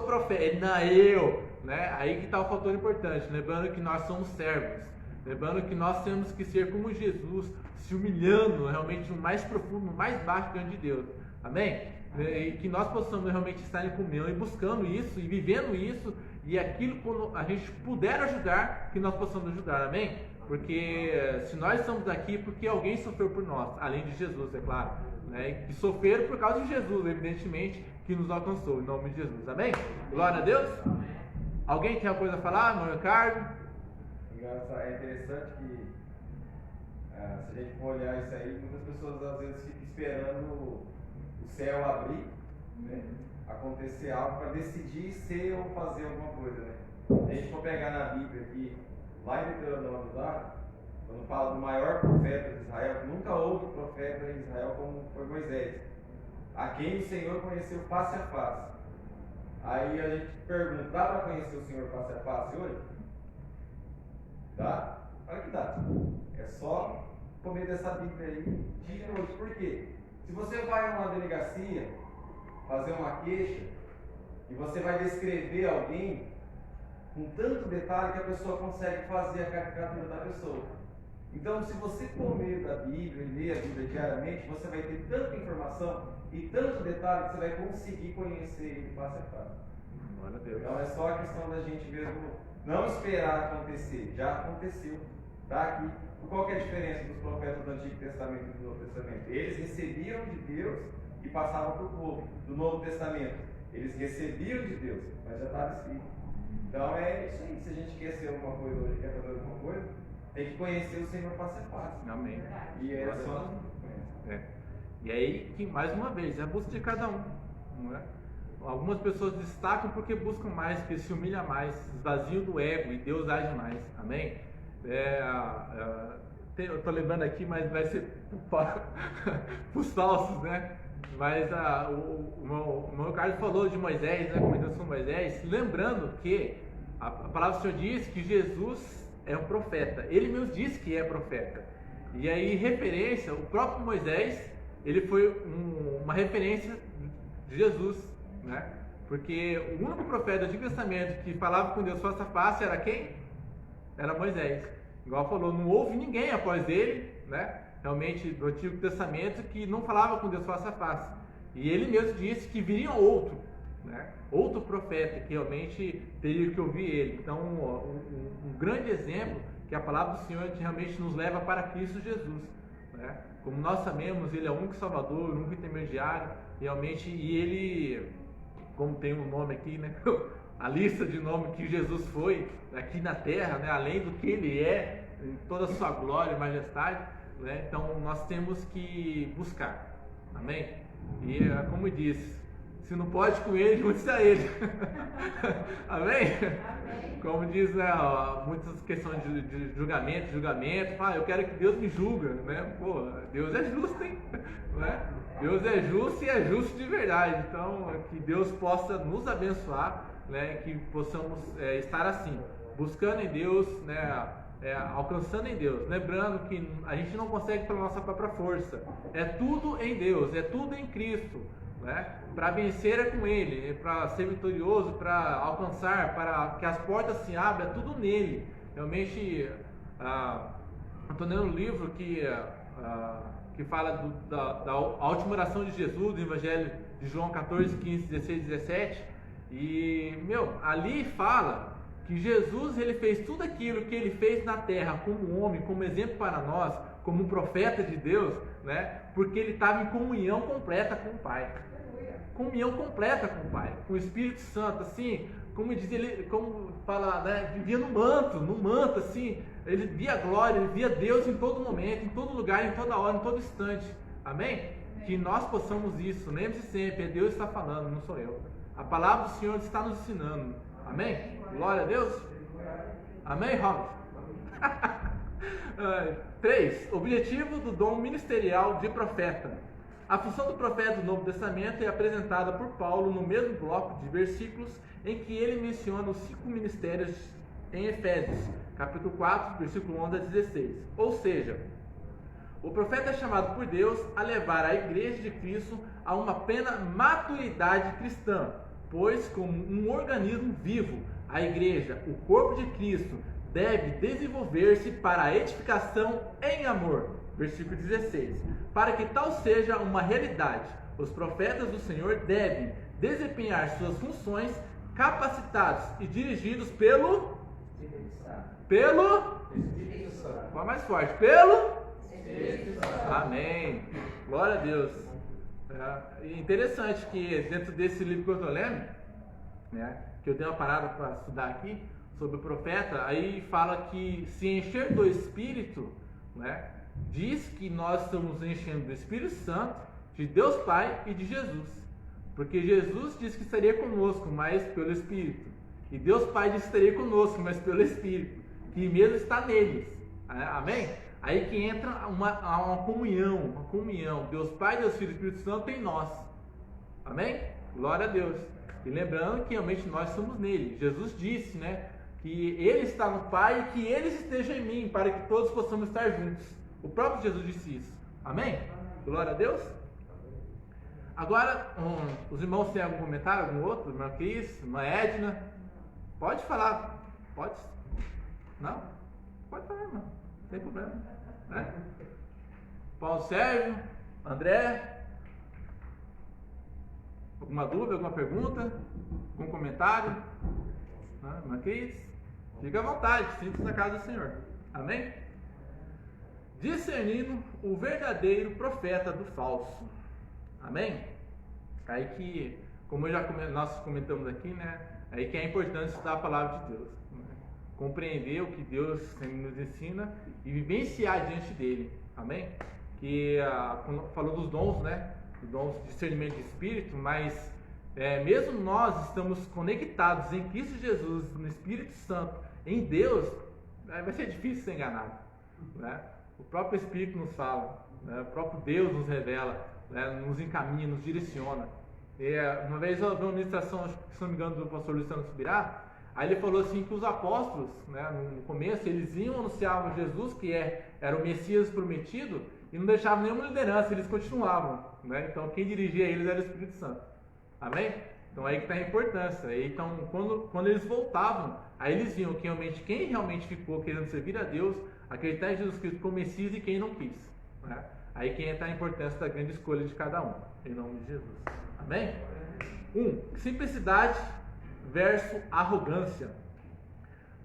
profeta, não, né? Aí que está o fator importante, lembrando que nós somos servos, lembrando que nós temos que ser como Jesus, se humilhando realmente no mais profundo, no mais baixo diante de Deus, amém? E que nós possamos realmente estar em comunhão e buscando isso, e vivendo isso, e aquilo quando a gente puder ajudar, que nós possamos ajudar, amém? Porque se nós estamos aqui, porque alguém sofreu por nós, além de Jesus, é claro, né? E sofreram por causa de Jesus, evidentemente, que nos alcançou, em nome de Jesus, amém? Glória a Deus. Alguém tem alguma coisa a falar, meu Ricardo? É interessante que, se a gente for olhar isso aí, muitas pessoas às vezes ficam esperando o céu abrir, né? Acontecer algo para decidir ser ou fazer alguma coisa, né? Se a gente for pegar na Bíblia aqui, lá em Deuteronômio, lá, quando fala do maior profeta de Israel, que nunca houve profeta em Israel como foi Moisés, a quem o Senhor conheceu face a face. Aí a gente pergunta, dá para conhecer o Senhor face a face hoje? Dá? Claro que dá. É só comer dessa Bíblia aí dia e noite. Por quê? Se você vai numa delegacia fazer uma queixa e você vai descrever alguém com tanto detalhe que a pessoa consegue fazer a caricatura da pessoa. Então, se você comer da Bíblia e ler a Bíblia diariamente, você vai ter tanta informação e tanto detalhe que você vai conseguir conhecer ele face a face. Glória a Deus. Então é só a questão da gente mesmo não esperar acontecer, já aconteceu, está aqui. Qual que é a diferença dos profetas do Antigo Testamento e do Novo Testamento? Eles recebiam de Deus e passavam para o povo. Do Novo Testamento, eles recebiam de Deus, mas já estava escrito. Então é isso aí, se a gente quer ser alguma coisa hoje, quer fazer alguma coisa, tem que conhecer o Senhor face a face. Amém. E é só E aí, que mais uma vez, é a busca de cada um, não é? Algumas pessoas destacam porque buscam mais, porque se humilham mais, esvaziam do ego e Deus age mais, amém? Eu estou lembrando aqui, mas vai ser para os falsos, né? Mas o meu Carlos falou de Moisés, né? Comentando sobre Moisés, lembrando que a palavra do Senhor diz que Jesus é um profeta, ele mesmo diz que é profeta, e aí referência, o próprio Moisés, ele foi uma referência de Jesus, né? Porque o único profeta do Antigo Testamento que falava com Deus face a face era quem? Era Moisés. Igual falou, não houve ninguém após ele, né? Realmente do Antigo Testamento que não falava com Deus face a face. E ele mesmo disse que viria outro, né? Outro profeta que realmente teria que ouvir ele. Então, um grande exemplo que a palavra do Senhor realmente nos leva para Cristo Jesus, né? Como nós sabemos, ele é o único Salvador, o único intermediário, realmente, e ele, como tem um nome aqui, né? A lista de nomes que Jesus foi aqui na terra, né? Além do que ele é, em toda a sua glória e majestade, né? Então nós temos que buscar, amém? E como diz, se não pode com ele, junte-se a ele. Amém? Amém. Como diz, né, muitas questões de julgamento, eu quero que Deus me julga, né? Pô, Deus é justo, hein? Né? Deus é justo e é justo de verdade. Então, que Deus possa nos abençoar, né? Que possamos estar assim, buscando em Deus, né? alcançando em Deus. Lembrando que a gente não consegue pela nossa própria força. É tudo em Deus, é tudo em Cristo. Né? Para vencer é com Ele, para ser vitorioso, para alcançar, para que as portas se abram, é tudo nele. Realmente, estou lendo um livro que fala da última oração de Jesus, do Evangelho de João 14, 15, 16, 17. E, ali fala que Jesus, ele fez tudo aquilo que ele fez na terra como homem, como exemplo para nós, como um profeta de Deus, né? Porque ele estava em comunhão completa com o Pai. Comunhão completa com o Pai, com o Espírito Santo, assim, como diz ele, como fala, né? Vivia no manto, assim, ele via a glória, ele via Deus em todo momento, em todo lugar, em toda hora, em todo instante. Amém? Que nós possamos isso, lembre-se sempre, é Deus que está falando, não sou eu. A palavra do Senhor está nos ensinando. Amém? Glória a Deus. Amém, Robert? 3. Objetivo do dom ministerial de profeta. A função do profeta do Novo Testamento é apresentada por Paulo no mesmo bloco de versículos em que ele menciona os 5 ministérios em Efésios, capítulo 4, versículo 11 a 16. Ou seja, o profeta é chamado por Deus a levar a igreja de Cristo a uma plena maturidade cristã, pois, como um organismo vivo, a igreja, o corpo de Cristo, deve desenvolver-se para a edificação em amor. Versículo 16. Para que tal seja uma realidade, os profetas do Senhor devem desempenhar suas funções capacitados e dirigidos pelo Espírito Santo. Fala mais forte. Pelo Espírito Santo. Amém. Glória a Deus. Interessante que dentro desse livro que eu estou lendo, né, que eu tenho uma parada para estudar aqui sobre o profeta, aí fala que se encher do Espírito, né, diz que nós estamos enchendo do Espírito Santo, de Deus Pai e de Jesus, porque Jesus disse que estaria conosco, mas pelo Espírito, e Deus Pai disse que estaria conosco, mas pelo Espírito, que mesmo está neles. Amém? Aí que entra uma comunhão, Deus Pai, Deus Filho e Espírito Santo em nós. Amém? Glória a Deus. E lembrando que realmente nós somos nele. Jesus disse, né, que ele está no Pai e que ele esteja em mim, para que todos possamos estar juntos. O próprio Jesus disse isso. Amém? Glória a Deus. Agora, os irmãos têm algum comentário, algum outro? Irmã Cris, irmã Edna? Pode falar. Pode? Não? Pode falar, irmão. Não tem problema. Né? Paulo Sérgio, André? Alguma dúvida, alguma pergunta? Algum comentário? Irmã Cris? Fica à vontade, sinta-se na casa do Senhor. Amém? Discernindo o verdadeiro profeta do falso. Amém? Aí que, como nós comentamos aqui, né? Aí que é importante estudar a palavra de Deus, né? Compreender o que Deus nos ensina e vivenciar diante dele. Amém? Que quando falou dos dons, né? Os dons de discernimento de espírito, mas mesmo nós estamos conectados em Cristo Jesus, no Espírito Santo, em Deus, vai ser difícil ser enganado, né? O próprio Espírito nos fala, né? O próprio Deus nos revela, né? Nos encaminha, nos direciona. Uma vez eu vi uma ministração, se não me engano, do pastor Luciano Subirá, aí ele falou assim que os apóstolos, né, no começo, eles iam anunciar Jesus, que era o Messias prometido, e não deixavam nenhuma liderança, eles continuavam, né? Então quem dirigia eles era o Espírito Santo. Amém? Então aí que está a importância. Então quando eles voltavam, aí eles viam que quem realmente ficou querendo servir a Deus, acreditar em Jesus Cristo como Messias e quem não quis, né? Aí que entra a importância da grande escolha de cada um, em nome de Jesus. Amém? simplicidade versus arrogância.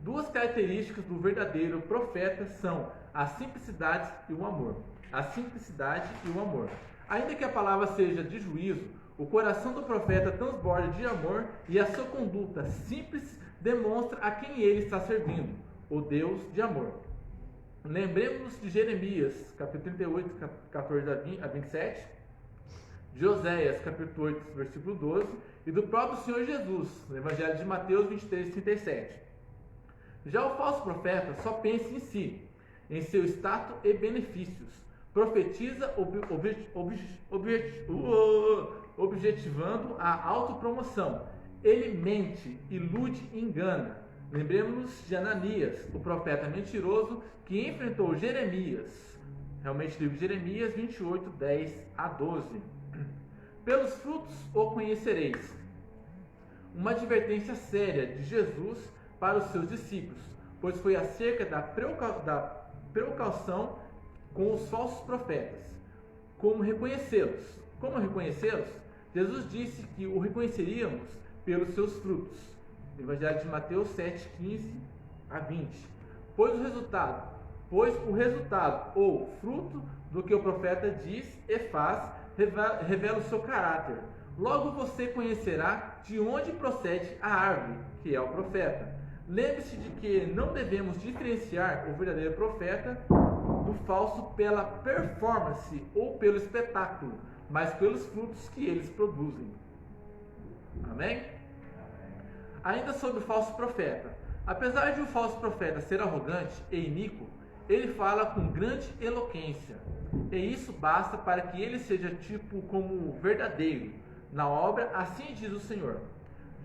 Duas características do verdadeiro profeta são a simplicidade e o amor. A simplicidade e o amor. Ainda que a palavra seja de juízo, o coração do profeta transborda de amor e a sua conduta simples demonstra a quem ele está servindo, o Deus de amor. Lembremos de Jeremias, capítulo 38, 14 a 27, de Oséias, capítulo 8, versículo 12, e do próprio Senhor Jesus, no Evangelho de Mateus 23, 37. Já o falso profeta só pensa em si, em seu status e benefícios, profetiza objetivando a autopromoção. Ele mente, ilude e engana. Lembremos-nos de Ananias, o profeta mentiroso que enfrentou Jeremias. Realmente, livro de Jeremias 28, 10 a 12. Pelos frutos o conhecereis. Uma advertência séria de Jesus para os seus discípulos, pois foi acerca da precaução com os falsos profetas. Como reconhecê-los? Como reconhecê-los? Jesus disse que o reconheceríamos pelos seus frutos. Evangelho de Mateus 7, 15 a 20. Pois o resultado ou fruto do que o profeta diz e faz revela o seu caráter. Logo você conhecerá de onde procede a árvore, que é o profeta. Lembre-se de que não devemos diferenciar o verdadeiro profeta do falso pela performance ou pelo espetáculo, mas pelos frutos que eles produzem. Amém? Ainda sobre o falso profeta. Apesar de o falso profeta ser arrogante e iníquo, ele fala com grande eloquência. E isso basta para que ele seja tipo como verdadeiro. Na obra, assim diz o Senhor.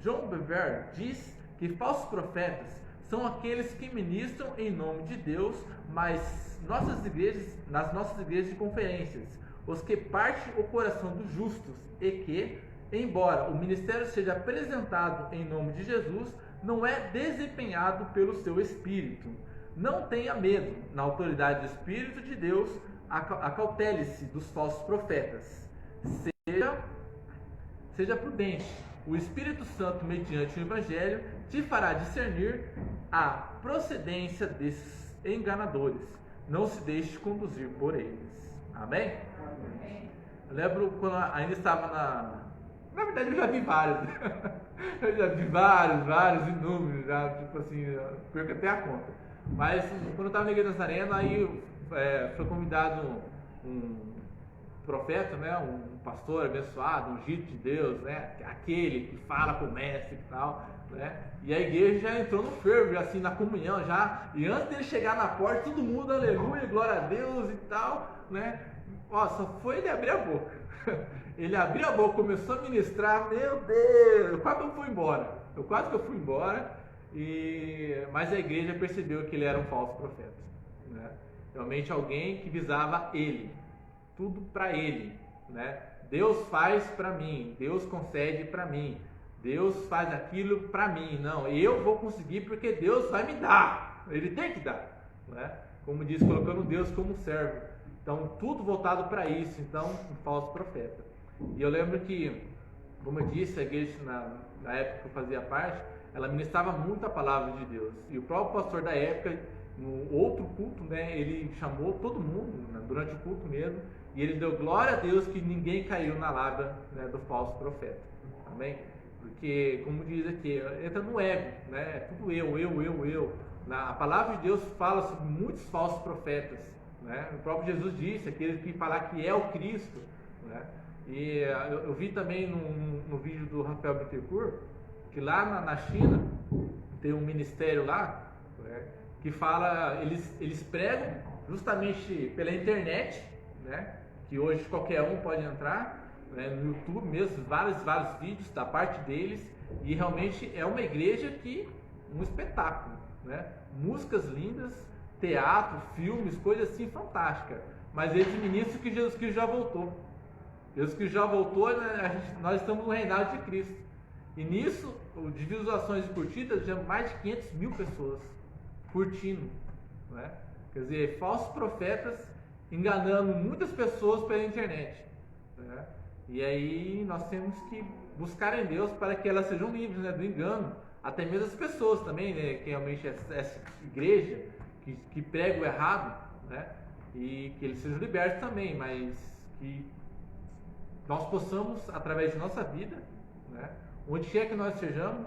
John Bevere diz que falsos profetas são aqueles que ministram em nome de Deus, mas nas nossas igrejas de conferências, os que partem o coração dos justos e que, embora o ministério seja apresentado em nome de Jesus, não é desempenhado pelo seu Espírito. Não tenha medo, na autoridade do Espírito de Deus, acautele-se dos falsos profetas. Seja prudente. O Espírito Santo, mediante o Evangelho, te fará discernir a procedência desses enganadores. Não se deixe conduzir por eles. Amém? Amém. Eu lembro quando ainda estava na verdade eu já vi vários. Eu já vi vários, inúmeros, já, tipo assim, perco até a conta. Mas quando eu estava na Igreja Nazarena, aí foi convidado um profeta, né, um pastor abençoado, ungido de Deus, né, aquele que fala com o mestre e tal, né, e a igreja já entrou no fervo, assim, na comunhão já, e antes dele chegar na porta, todo mundo, aleluia, glória a Deus e tal, né, só foi ele abrir a boca, ele abriu a boca, começou a ministrar, meu Deus, eu quase que eu fui embora, mas a igreja percebeu que ele era um falso profeta, né, realmente alguém que visava ele, tudo para ele, né? Deus faz para mim, Deus concede para mim, Deus faz aquilo para mim. Não, eu vou conseguir porque Deus vai me dar. Ele tem que dar, né? Como diz, colocando Deus como servo. Então, tudo voltado para isso. Então, um falso profeta. E eu lembro que, como eu disse, a igreja na época que eu fazia parte, ela ministrava muito a palavra de Deus. E o próprio pastor da época, no outro culto, né, ele chamou todo mundo, né, durante o culto mesmo, e ele deu glória a Deus que ninguém caiu na lábia, né, do falso profeta. Amém? Porque, como diz aqui, entra no ego, né? É tudo eu. A palavra de Deus fala sobre muitos falsos profetas, né? O próprio Jesus disse, aquele que falar que é o Cristo, né? E eu vi também no vídeo do Rafael Bittencourt, que lá na China tem um ministério lá, né, que fala, eles pregam justamente pela internet, né? Que hoje qualquer um pode entrar, né, no YouTube mesmo, vários vídeos da parte deles, e realmente é uma igreja que, um espetáculo, né? Músicas lindas, teatro, filmes, coisas assim fantásticas, mas eles ministram que Jesus Cristo já voltou. Jesus Cristo já voltou, né, nós estamos no reinado de Cristo, e nisso, de visualizações e curtidas, já mais de 500 mil pessoas curtindo, né? Quer dizer, falsos profetas enganando muitas pessoas pela internet, né? E aí nós temos que buscar em Deus para que elas sejam livres, né, do engano, até mesmo as pessoas também, né, que realmente essa igreja que prega o errado, né, e que eles sejam libertos também, mas que nós possamos, através de nossa vida, né, onde quer que nós estejamos,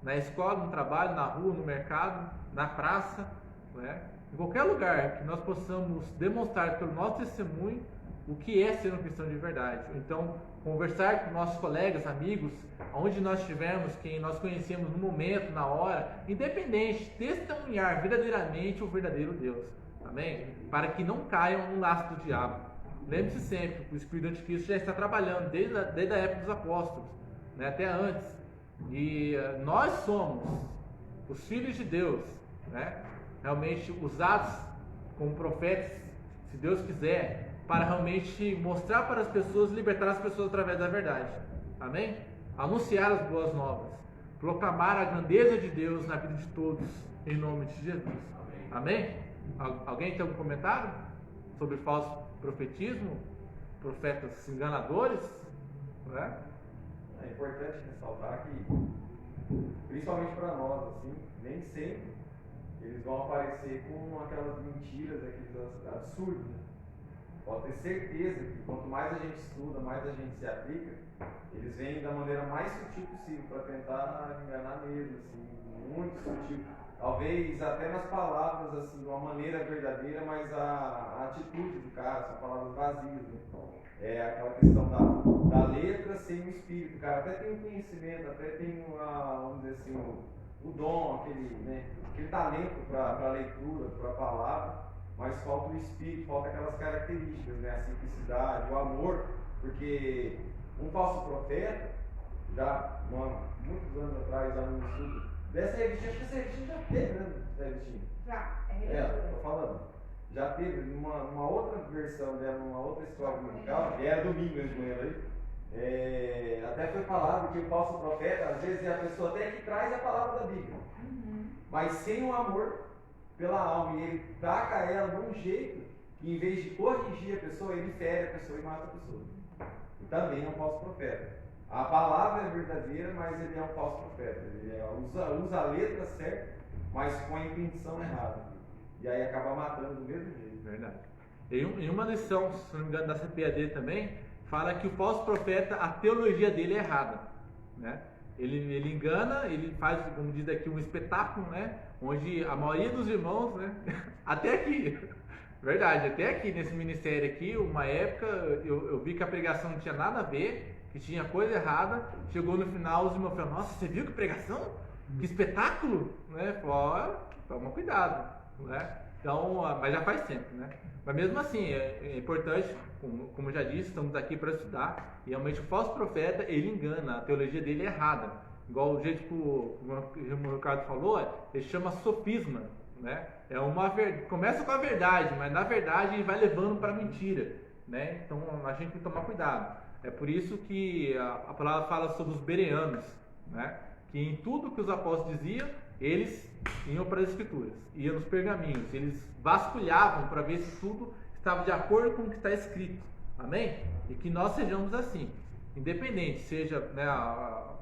na escola, no trabalho, na rua, no mercado, na praça, né, em qualquer lugar, que nós possamos demonstrar pelo nosso testemunho o que é ser um cristão de verdade. Então, conversar com nossos colegas, amigos, onde nós estivermos, quem nós conhecemos no momento, na hora, independente, testemunhar verdadeiramente o verdadeiro Deus. Amém? Para que não caiam no laço do diabo. Lembre-se sempre que o Espírito do Anticristo já está trabalhando desde a época dos apóstolos, né, até antes. E nós somos os filhos de Deus, né, realmente usados como profetas, se Deus quiser, para realmente mostrar para as pessoas, libertar as pessoas através da verdade. Amém? Anunciar as boas novas, proclamar a grandeza de Deus na vida de todos, em nome de Jesus. Amém? Alguém tem algum comentário sobre falso profetismo? Profetas enganadores? Né? É importante ressaltar que, principalmente para nós, assim, nem sempre eles vão aparecer com aquelas mentiras, aqueles absurdos. Né? Pode ter certeza que quanto mais a gente estuda, mais a gente se aplica, eles vêm da maneira mais sutil possível para tentar enganar mesmo, assim, muito sutil. Talvez até nas palavras, assim, de uma maneira verdadeira, mas a atitude do cara, são palavras vazias, né? É aquela questão da letra sem o espírito. O cara até tem um conhecimento, até tem vamos dizer assim, o dom, aquele talento para a leitura, para a palavra, mas falta o espírito, falta aquelas características, né? A simplicidade, o amor, porque um falso profeta, já muitos anos atrás, já no estudo dessa revistinha, acho que essa revistinha já teve, né? Essa revistinha. Já, Tô falando. Já teve uma outra versão dela, uma outra história musical, que era domingo mesmo com ela aí. Até foi falado que o falso profeta, às vezes, é a pessoa até que traz a palavra da Bíblia, mas sem o amor pela alma, e ele taca ela de um jeito que, em vez de corrigir a pessoa, ele fere a pessoa e mata a pessoa. E também é um falso profeta. A palavra é verdadeira, mas ele é um falso profeta. Ele usa a letra certa, mas com a intenção errada. E aí acaba matando do mesmo jeito. Verdade. Em uma lição, se não me engano, da CPAD também, fala que o falso profeta, a teologia dele é errada, né? Ele engana, ele faz, como diz aqui, um espetáculo, né? Onde a maioria dos irmãos, né? Até aqui, verdade, até aqui nesse ministério aqui, uma época eu vi que a pregação não tinha nada a ver, que tinha coisa errada. Chegou no final, os irmãos falaram: nossa, você viu que pregação? Que espetáculo? Né? Falou: toma cuidado, né? Então, mas já faz tempo, né? Mas mesmo assim, é importante, como eu já disse, estamos aqui para estudar, e realmente o falso profeta, ele engana, a teologia dele é errada. Igual o jeito que o Ricardo falou, ele chama sofisma, né? Começa com a verdade, mas na verdade ele vai levando para a mentira, né? Então a gente tem que tomar cuidado. É por isso que a palavra fala sobre os bereanos, né? Que em tudo que os apóstolos diziam, eles iam para as escrituras, iam nos pergaminhos, eles vasculhavam para ver se tudo estava de acordo com o que está escrito. Amém? E que nós sejamos assim, independente, seja, né,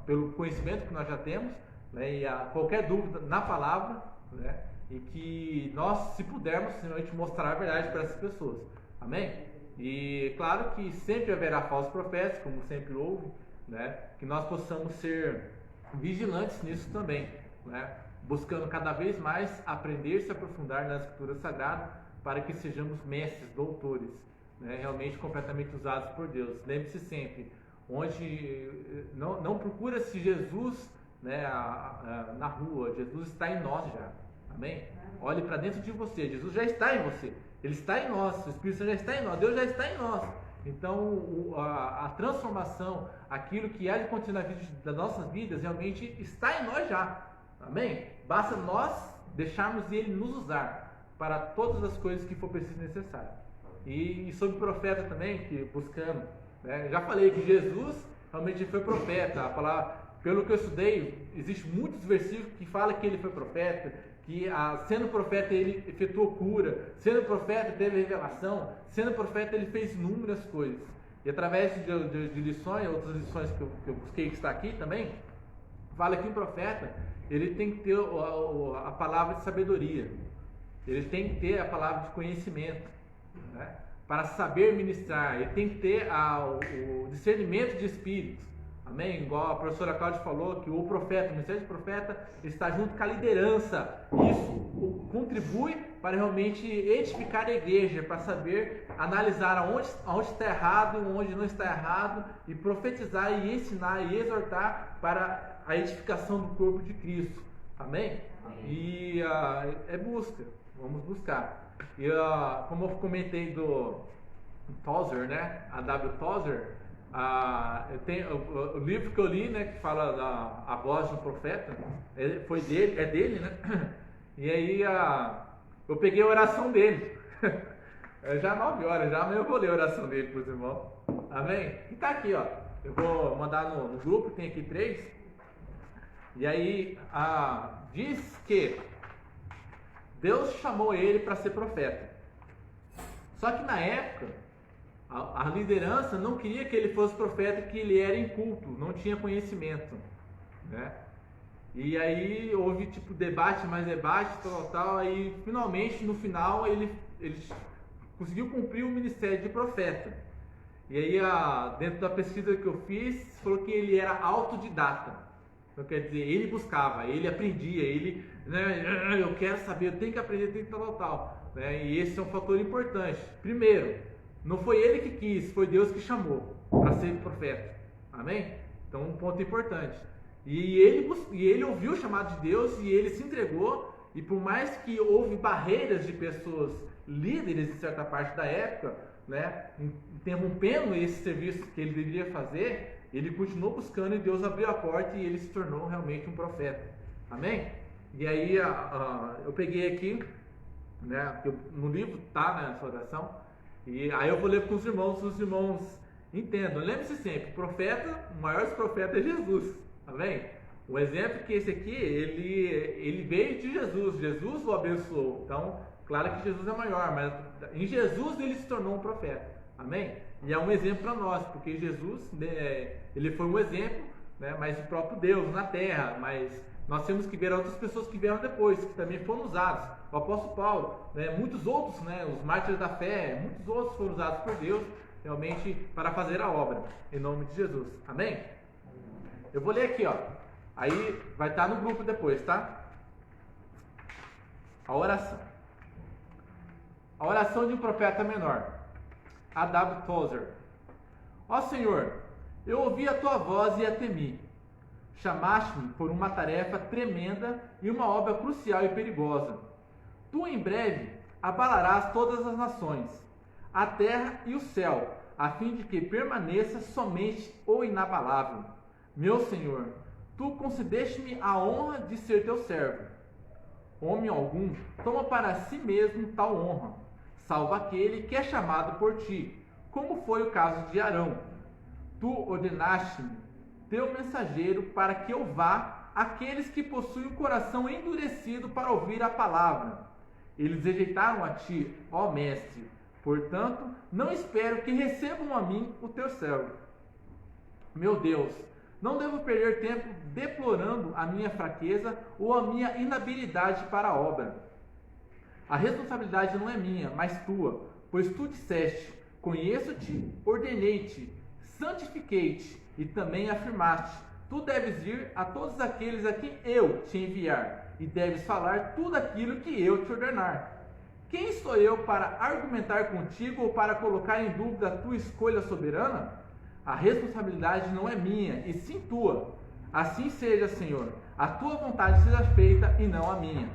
pelo conhecimento que nós já temos, né, e qualquer dúvida na palavra, né, e que nós, se pudermos, simplesmente mostrar a verdade para essas pessoas. Amém? E claro que sempre haverá falsos profetas, como sempre houve, né, que nós possamos ser vigilantes nisso também, né, buscando cada vez mais aprender, se aprofundar na Escritura Sagrada, para que sejamos mestres, doutores, né, realmente completamente usados por Deus. Lembre-se sempre, onde não procura-se Jesus, né, na rua, Jesus está em nós já. Amém? Olhe para dentro de você, Jesus já está em você, Ele está em nós, o Espírito Santo já está em nós, Deus já está em nós. Então a transformação, aquilo que há de continuar na vida das nossas vidas, realmente está em nós já. Amém? Basta nós deixarmos Ele nos usar para todas as coisas que for preciso e necessário. E sobre o profeta também, que buscando, né? Já falei que Jesus realmente foi profeta. A palavra, pelo que eu estudei, existem muitos versículos que falam que ele foi profeta, que sendo profeta ele efetuou cura, sendo profeta teve revelação, sendo profeta ele fez inúmeras coisas. E através de lições, outras lições que eu busquei, que está aqui também, fala que um profeta ele tem que ter a palavra de sabedoria, ele tem que ter a palavra de conhecimento, né? Para saber ministrar, ele tem que ter o discernimento de espíritos. Amém? Igual a professora Cláudia falou, que o profeta, o ministério de profeta, está junto com a liderança. Isso contribui para realmente edificar a igreja, para saber analisar aonde está errado, onde não está errado, e profetizar, e ensinar, e exortar para a edificação do corpo de Cristo. Amém? Amém. E é busca, vamos buscar. E como eu comentei do Tozer, né? A W. Tozer, o livro que eu li, né, que fala a voz de um profeta, é dele, né? E aí eu peguei a oração dele. Já 9 horas, já amanhã eu vou ler a oração dele para os irmãos. Amém? E tá aqui, ó. Eu vou mandar no grupo, tem aqui 3. E aí diz que Deus chamou ele para ser profeta. Só que na época a liderança não queria que ele fosse profeta, que ele era inculto, não tinha conhecimento, né? E aí houve tipo debate, mais debate, tal. Aí finalmente no final ele conseguiu cumprir o ministério de profeta. E aí dentro da pesquisa que eu fiz, falou que ele era autodidata. Então quer dizer, ele buscava, ele aprendia, ele, né, eu quero saber, eu tenho que aprender, tenho que tal, né? E esse é um fator importante. Primeiro, não foi ele que quis, foi Deus que chamou para ser profeta. Amém? Então um ponto importante. E ele ouviu o chamado de Deus e ele se entregou. E por mais que houve barreiras de pessoas líderes de certa parte da época, né, interrompendo esse serviço que ele deveria fazer, ele continuou buscando e Deus abriu a porta e ele se tornou realmente um profeta. Amém? E aí eu peguei aqui, né, no livro tá, né, essa oração, e aí eu vou ler com os irmãos entendam. Lembre-se sempre, o maior dos profetas é Jesus. Amém? O exemplo que esse aqui, ele veio de Jesus o abençoou. Então, claro que Jesus é maior, mas em Jesus ele se tornou um profeta. Amém? E é um exemplo para nós, porque Jesus, ele foi um exemplo, né, mas o próprio Deus na terra, mas nós temos que ver outras pessoas que vieram depois, que também foram usados. O apóstolo Paulo, né, muitos outros, né, os mártires da fé, muitos outros foram usados por Deus, realmente, para fazer a obra, em nome de Jesus. Amém? Eu vou ler aqui, ó. Aí vai estar no grupo depois, tá? A oração. A oração de um profeta menor. A.W. Tozer. Ó Senhor, eu ouvi a tua voz e a temi. Chamaste-me por uma tarefa tremenda e uma obra crucial e perigosa. Tu em breve abalarás todas as nações, a terra e o céu, a fim de que permaneça somente o inabalável. Meu Senhor, tu concedeste-me a honra de ser teu servo. Homem algum toma para si mesmo tal honra, salvo aquele que é chamado por ti, como foi o caso de Arão. Tu ordenaste-me teu mensageiro para que eu vá àqueles que possuem o coração endurecido para ouvir a palavra. Eles rejeitaram a ti, ó mestre. Portanto, não espero que recebam a mim o teu servo. Meu Deus, não devo perder tempo deplorando a minha fraqueza ou a minha inabilidade para a obra. A responsabilidade não é minha, mas tua, pois tu disseste: conheço-te, ordenei-te, santifiquei-te e também afirmaste: tu deves ir a todos aqueles a quem eu te enviar e deves falar tudo aquilo que eu te ordenar. Quem sou eu para argumentar contigo ou para colocar em dúvida a tua escolha soberana? A responsabilidade não é minha, e sim tua. Assim seja, Senhor, a tua vontade seja feita e não a minha.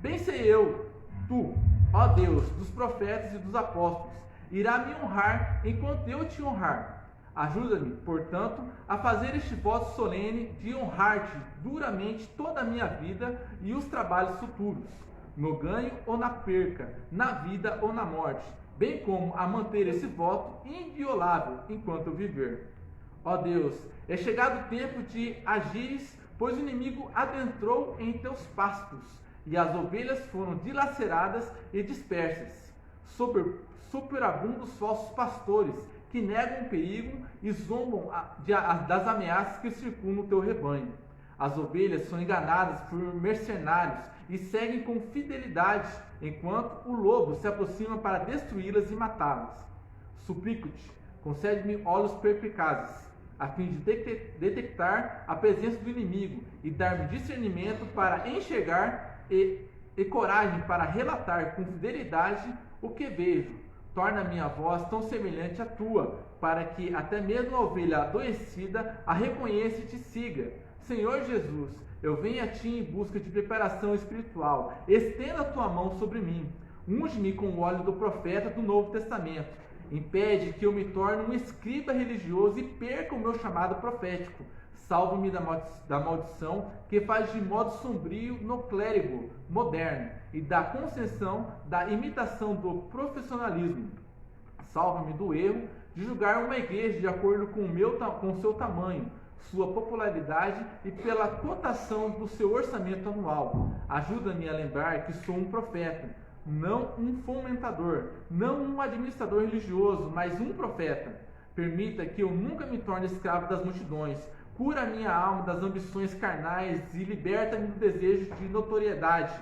Bem sei eu, tu, ó Deus, dos profetas e dos apóstolos, irá me honrar enquanto eu te honrar. Ajuda-me, portanto, a fazer este voto solene de honrar-te duramente toda a minha vida e os trabalhos futuros, no ganho ou na perca, na vida ou na morte, bem como a manter esse voto inviolável enquanto eu viver. Ó Deus, é chegado o tempo de agires, pois o inimigo adentrou em teus pastos, e as ovelhas foram dilaceradas e dispersas. Superabundos falsos pastores, que negam o perigo e zombam das ameaças que circundam o teu rebanho. As ovelhas são enganadas por mercenários e seguem com fidelidade, enquanto o lobo se aproxima para destruí-las e matá-las. Suplico-te, concede-me olhos perspicazes, a fim de detectar a presença do inimigo e dar-me discernimento para enxergar e coragem para relatar com fidelidade o que vejo. Torna minha voz tão semelhante à tua, para que até mesmo a ovelha adoecida a reconheça e te siga. Senhor Jesus, eu venho a ti em busca de preparação espiritual. Estenda a tua mão sobre mim. Unge-me com o óleo do profeta do Novo Testamento impede que eu me torne um escriba religioso e perca o meu chamado profético. Salve-me da maldição que faz de modo sombrio no clérigo moderno e da concessão da imitação do profissionalismo. Salva-me do erro de julgar uma igreja de acordo com o seu tamanho, sua popularidade e pela cotação do seu orçamento anual. Ajuda-me a lembrar que sou um profeta, não um fomentador, não um administrador religioso, mas um profeta. Permita que eu nunca me torne escravo das multidões. Cura minha alma das ambições carnais e liberta-me do desejo de notoriedade.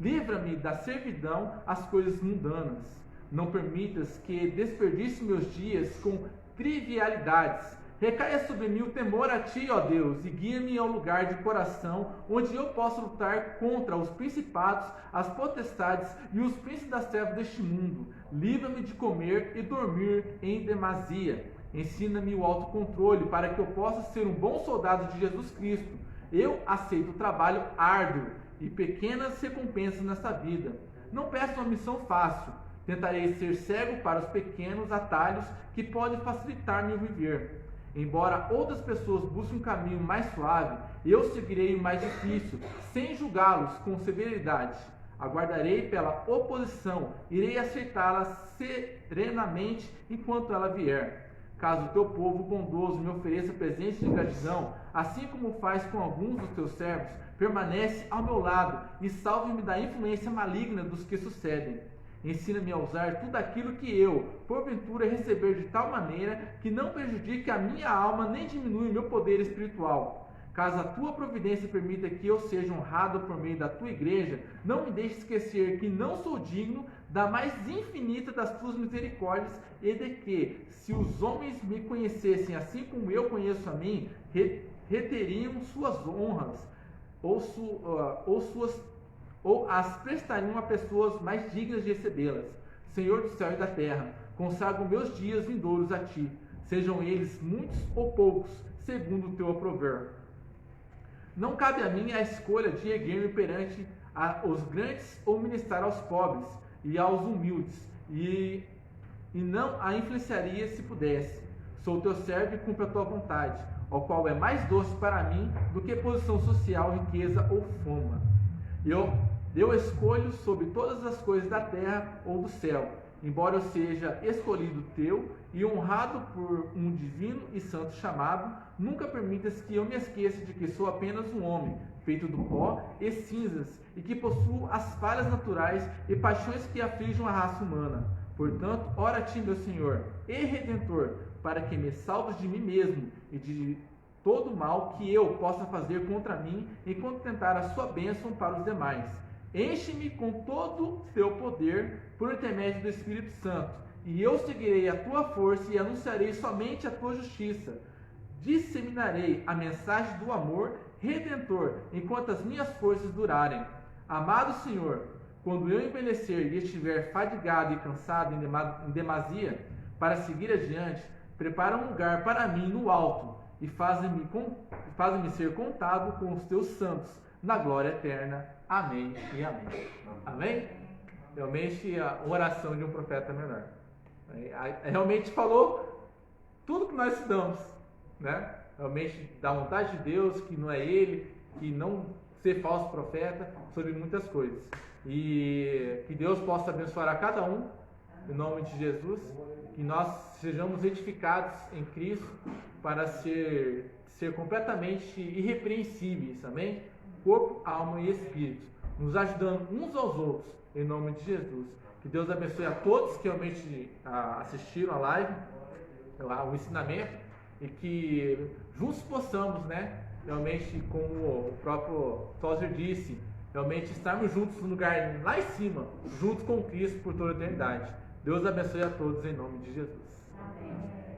Livra-me da servidão às coisas mundanas. Não permitas que desperdice meus dias com trivialidades. Recaia sobre mim o temor a Ti, ó Deus, e guia-me ao lugar de coração, onde eu possa lutar contra os principados, as potestades e os príncipes das trevas deste mundo. Livra-me de comer e dormir em demasia. Ensina-me o autocontrole para que eu possa ser um bom soldado de Jesus Cristo. Eu aceito o trabalho árduo e pequenas recompensas nesta vida. Não peço uma missão fácil. Tentarei ser cego para os pequenos atalhos que podem facilitar meu viver. Embora outras pessoas busquem um caminho mais suave, eu seguirei o mais difícil, sem julgá-los com severidade. Aguardarei pela oposição, irei aceitá-la serenamente enquanto ela vier. Caso o teu povo bondoso me ofereça presentes de gratidão, assim como faz com alguns dos teus servos, permanece ao meu lado e salve-me da influência maligna dos que sucedem. Ensina-me a usar tudo aquilo que eu, porventura, receber de tal maneira que não prejudique a minha alma nem diminui o meu poder espiritual. Caso a tua providência permita que eu seja honrado por meio da tua igreja, não me deixe esquecer que não sou digno da mais infinita das tuas misericórdias e de que, se os homens me conhecessem assim como eu conheço a mim, reteriam suas honras ou as prestariam a pessoas mais dignas de recebê-las. Senhor do céu e da terra, consagro meus dias vindouros a Ti, sejam eles muitos ou poucos, segundo o Teu aprover. Não cabe a mim a escolha de erguer-me perante os grandes ou ministrar aos pobres e aos humildes, e não a influenciaria se pudesse. Sou Teu servo e cumpro a Tua vontade, ao qual é mais doce para mim do que posição social, riqueza ou fama. Eu escolho sobre todas as coisas da terra ou do céu, embora eu seja escolhido teu e honrado por um divino e santo chamado, nunca permitas que eu me esqueça de que sou apenas um homem, feito do pó e cinzas, e que possuo as falhas naturais e paixões que afligem a raça humana. Portanto, ora a Ti, meu Senhor e Redentor, para que me salves de mim mesmo e de todo o mal que eu possa fazer contra mim, enquanto tentar a sua bênção para os demais. Enche-me com todo o teu poder por intermédio do Espírito Santo, e eu seguirei a tua força e anunciarei somente a tua justiça. Disseminarei a mensagem do amor redentor enquanto as minhas forças durarem. Amado Senhor, quando eu envelhecer e estiver fadigado e cansado em demasia para seguir adiante, prepara um lugar para mim no alto e faz-me ser contado com os teus santos na glória eterna. Amém e amém. Amém? Realmente a oração de um profeta menor. Realmente falou tudo que nós estudamos, né? Realmente da vontade de Deus, que não é Ele, que não ser falso profeta, sobre muitas coisas. E que Deus possa abençoar a cada um, em nome de Jesus, que nós sejamos edificados em Cristo para ser completamente irrepreensíveis, amém? Corpo, alma e espírito, nos ajudando uns aos outros, em nome de Jesus. Que Deus abençoe a todos que realmente assistiram a live, o ensinamento, e que juntos possamos, né, realmente, como o próprio Tozer disse, realmente estarmos juntos no lugar lá em cima, junto com Cristo por toda a eternidade. Deus abençoe a todos em nome de Jesus. Amém.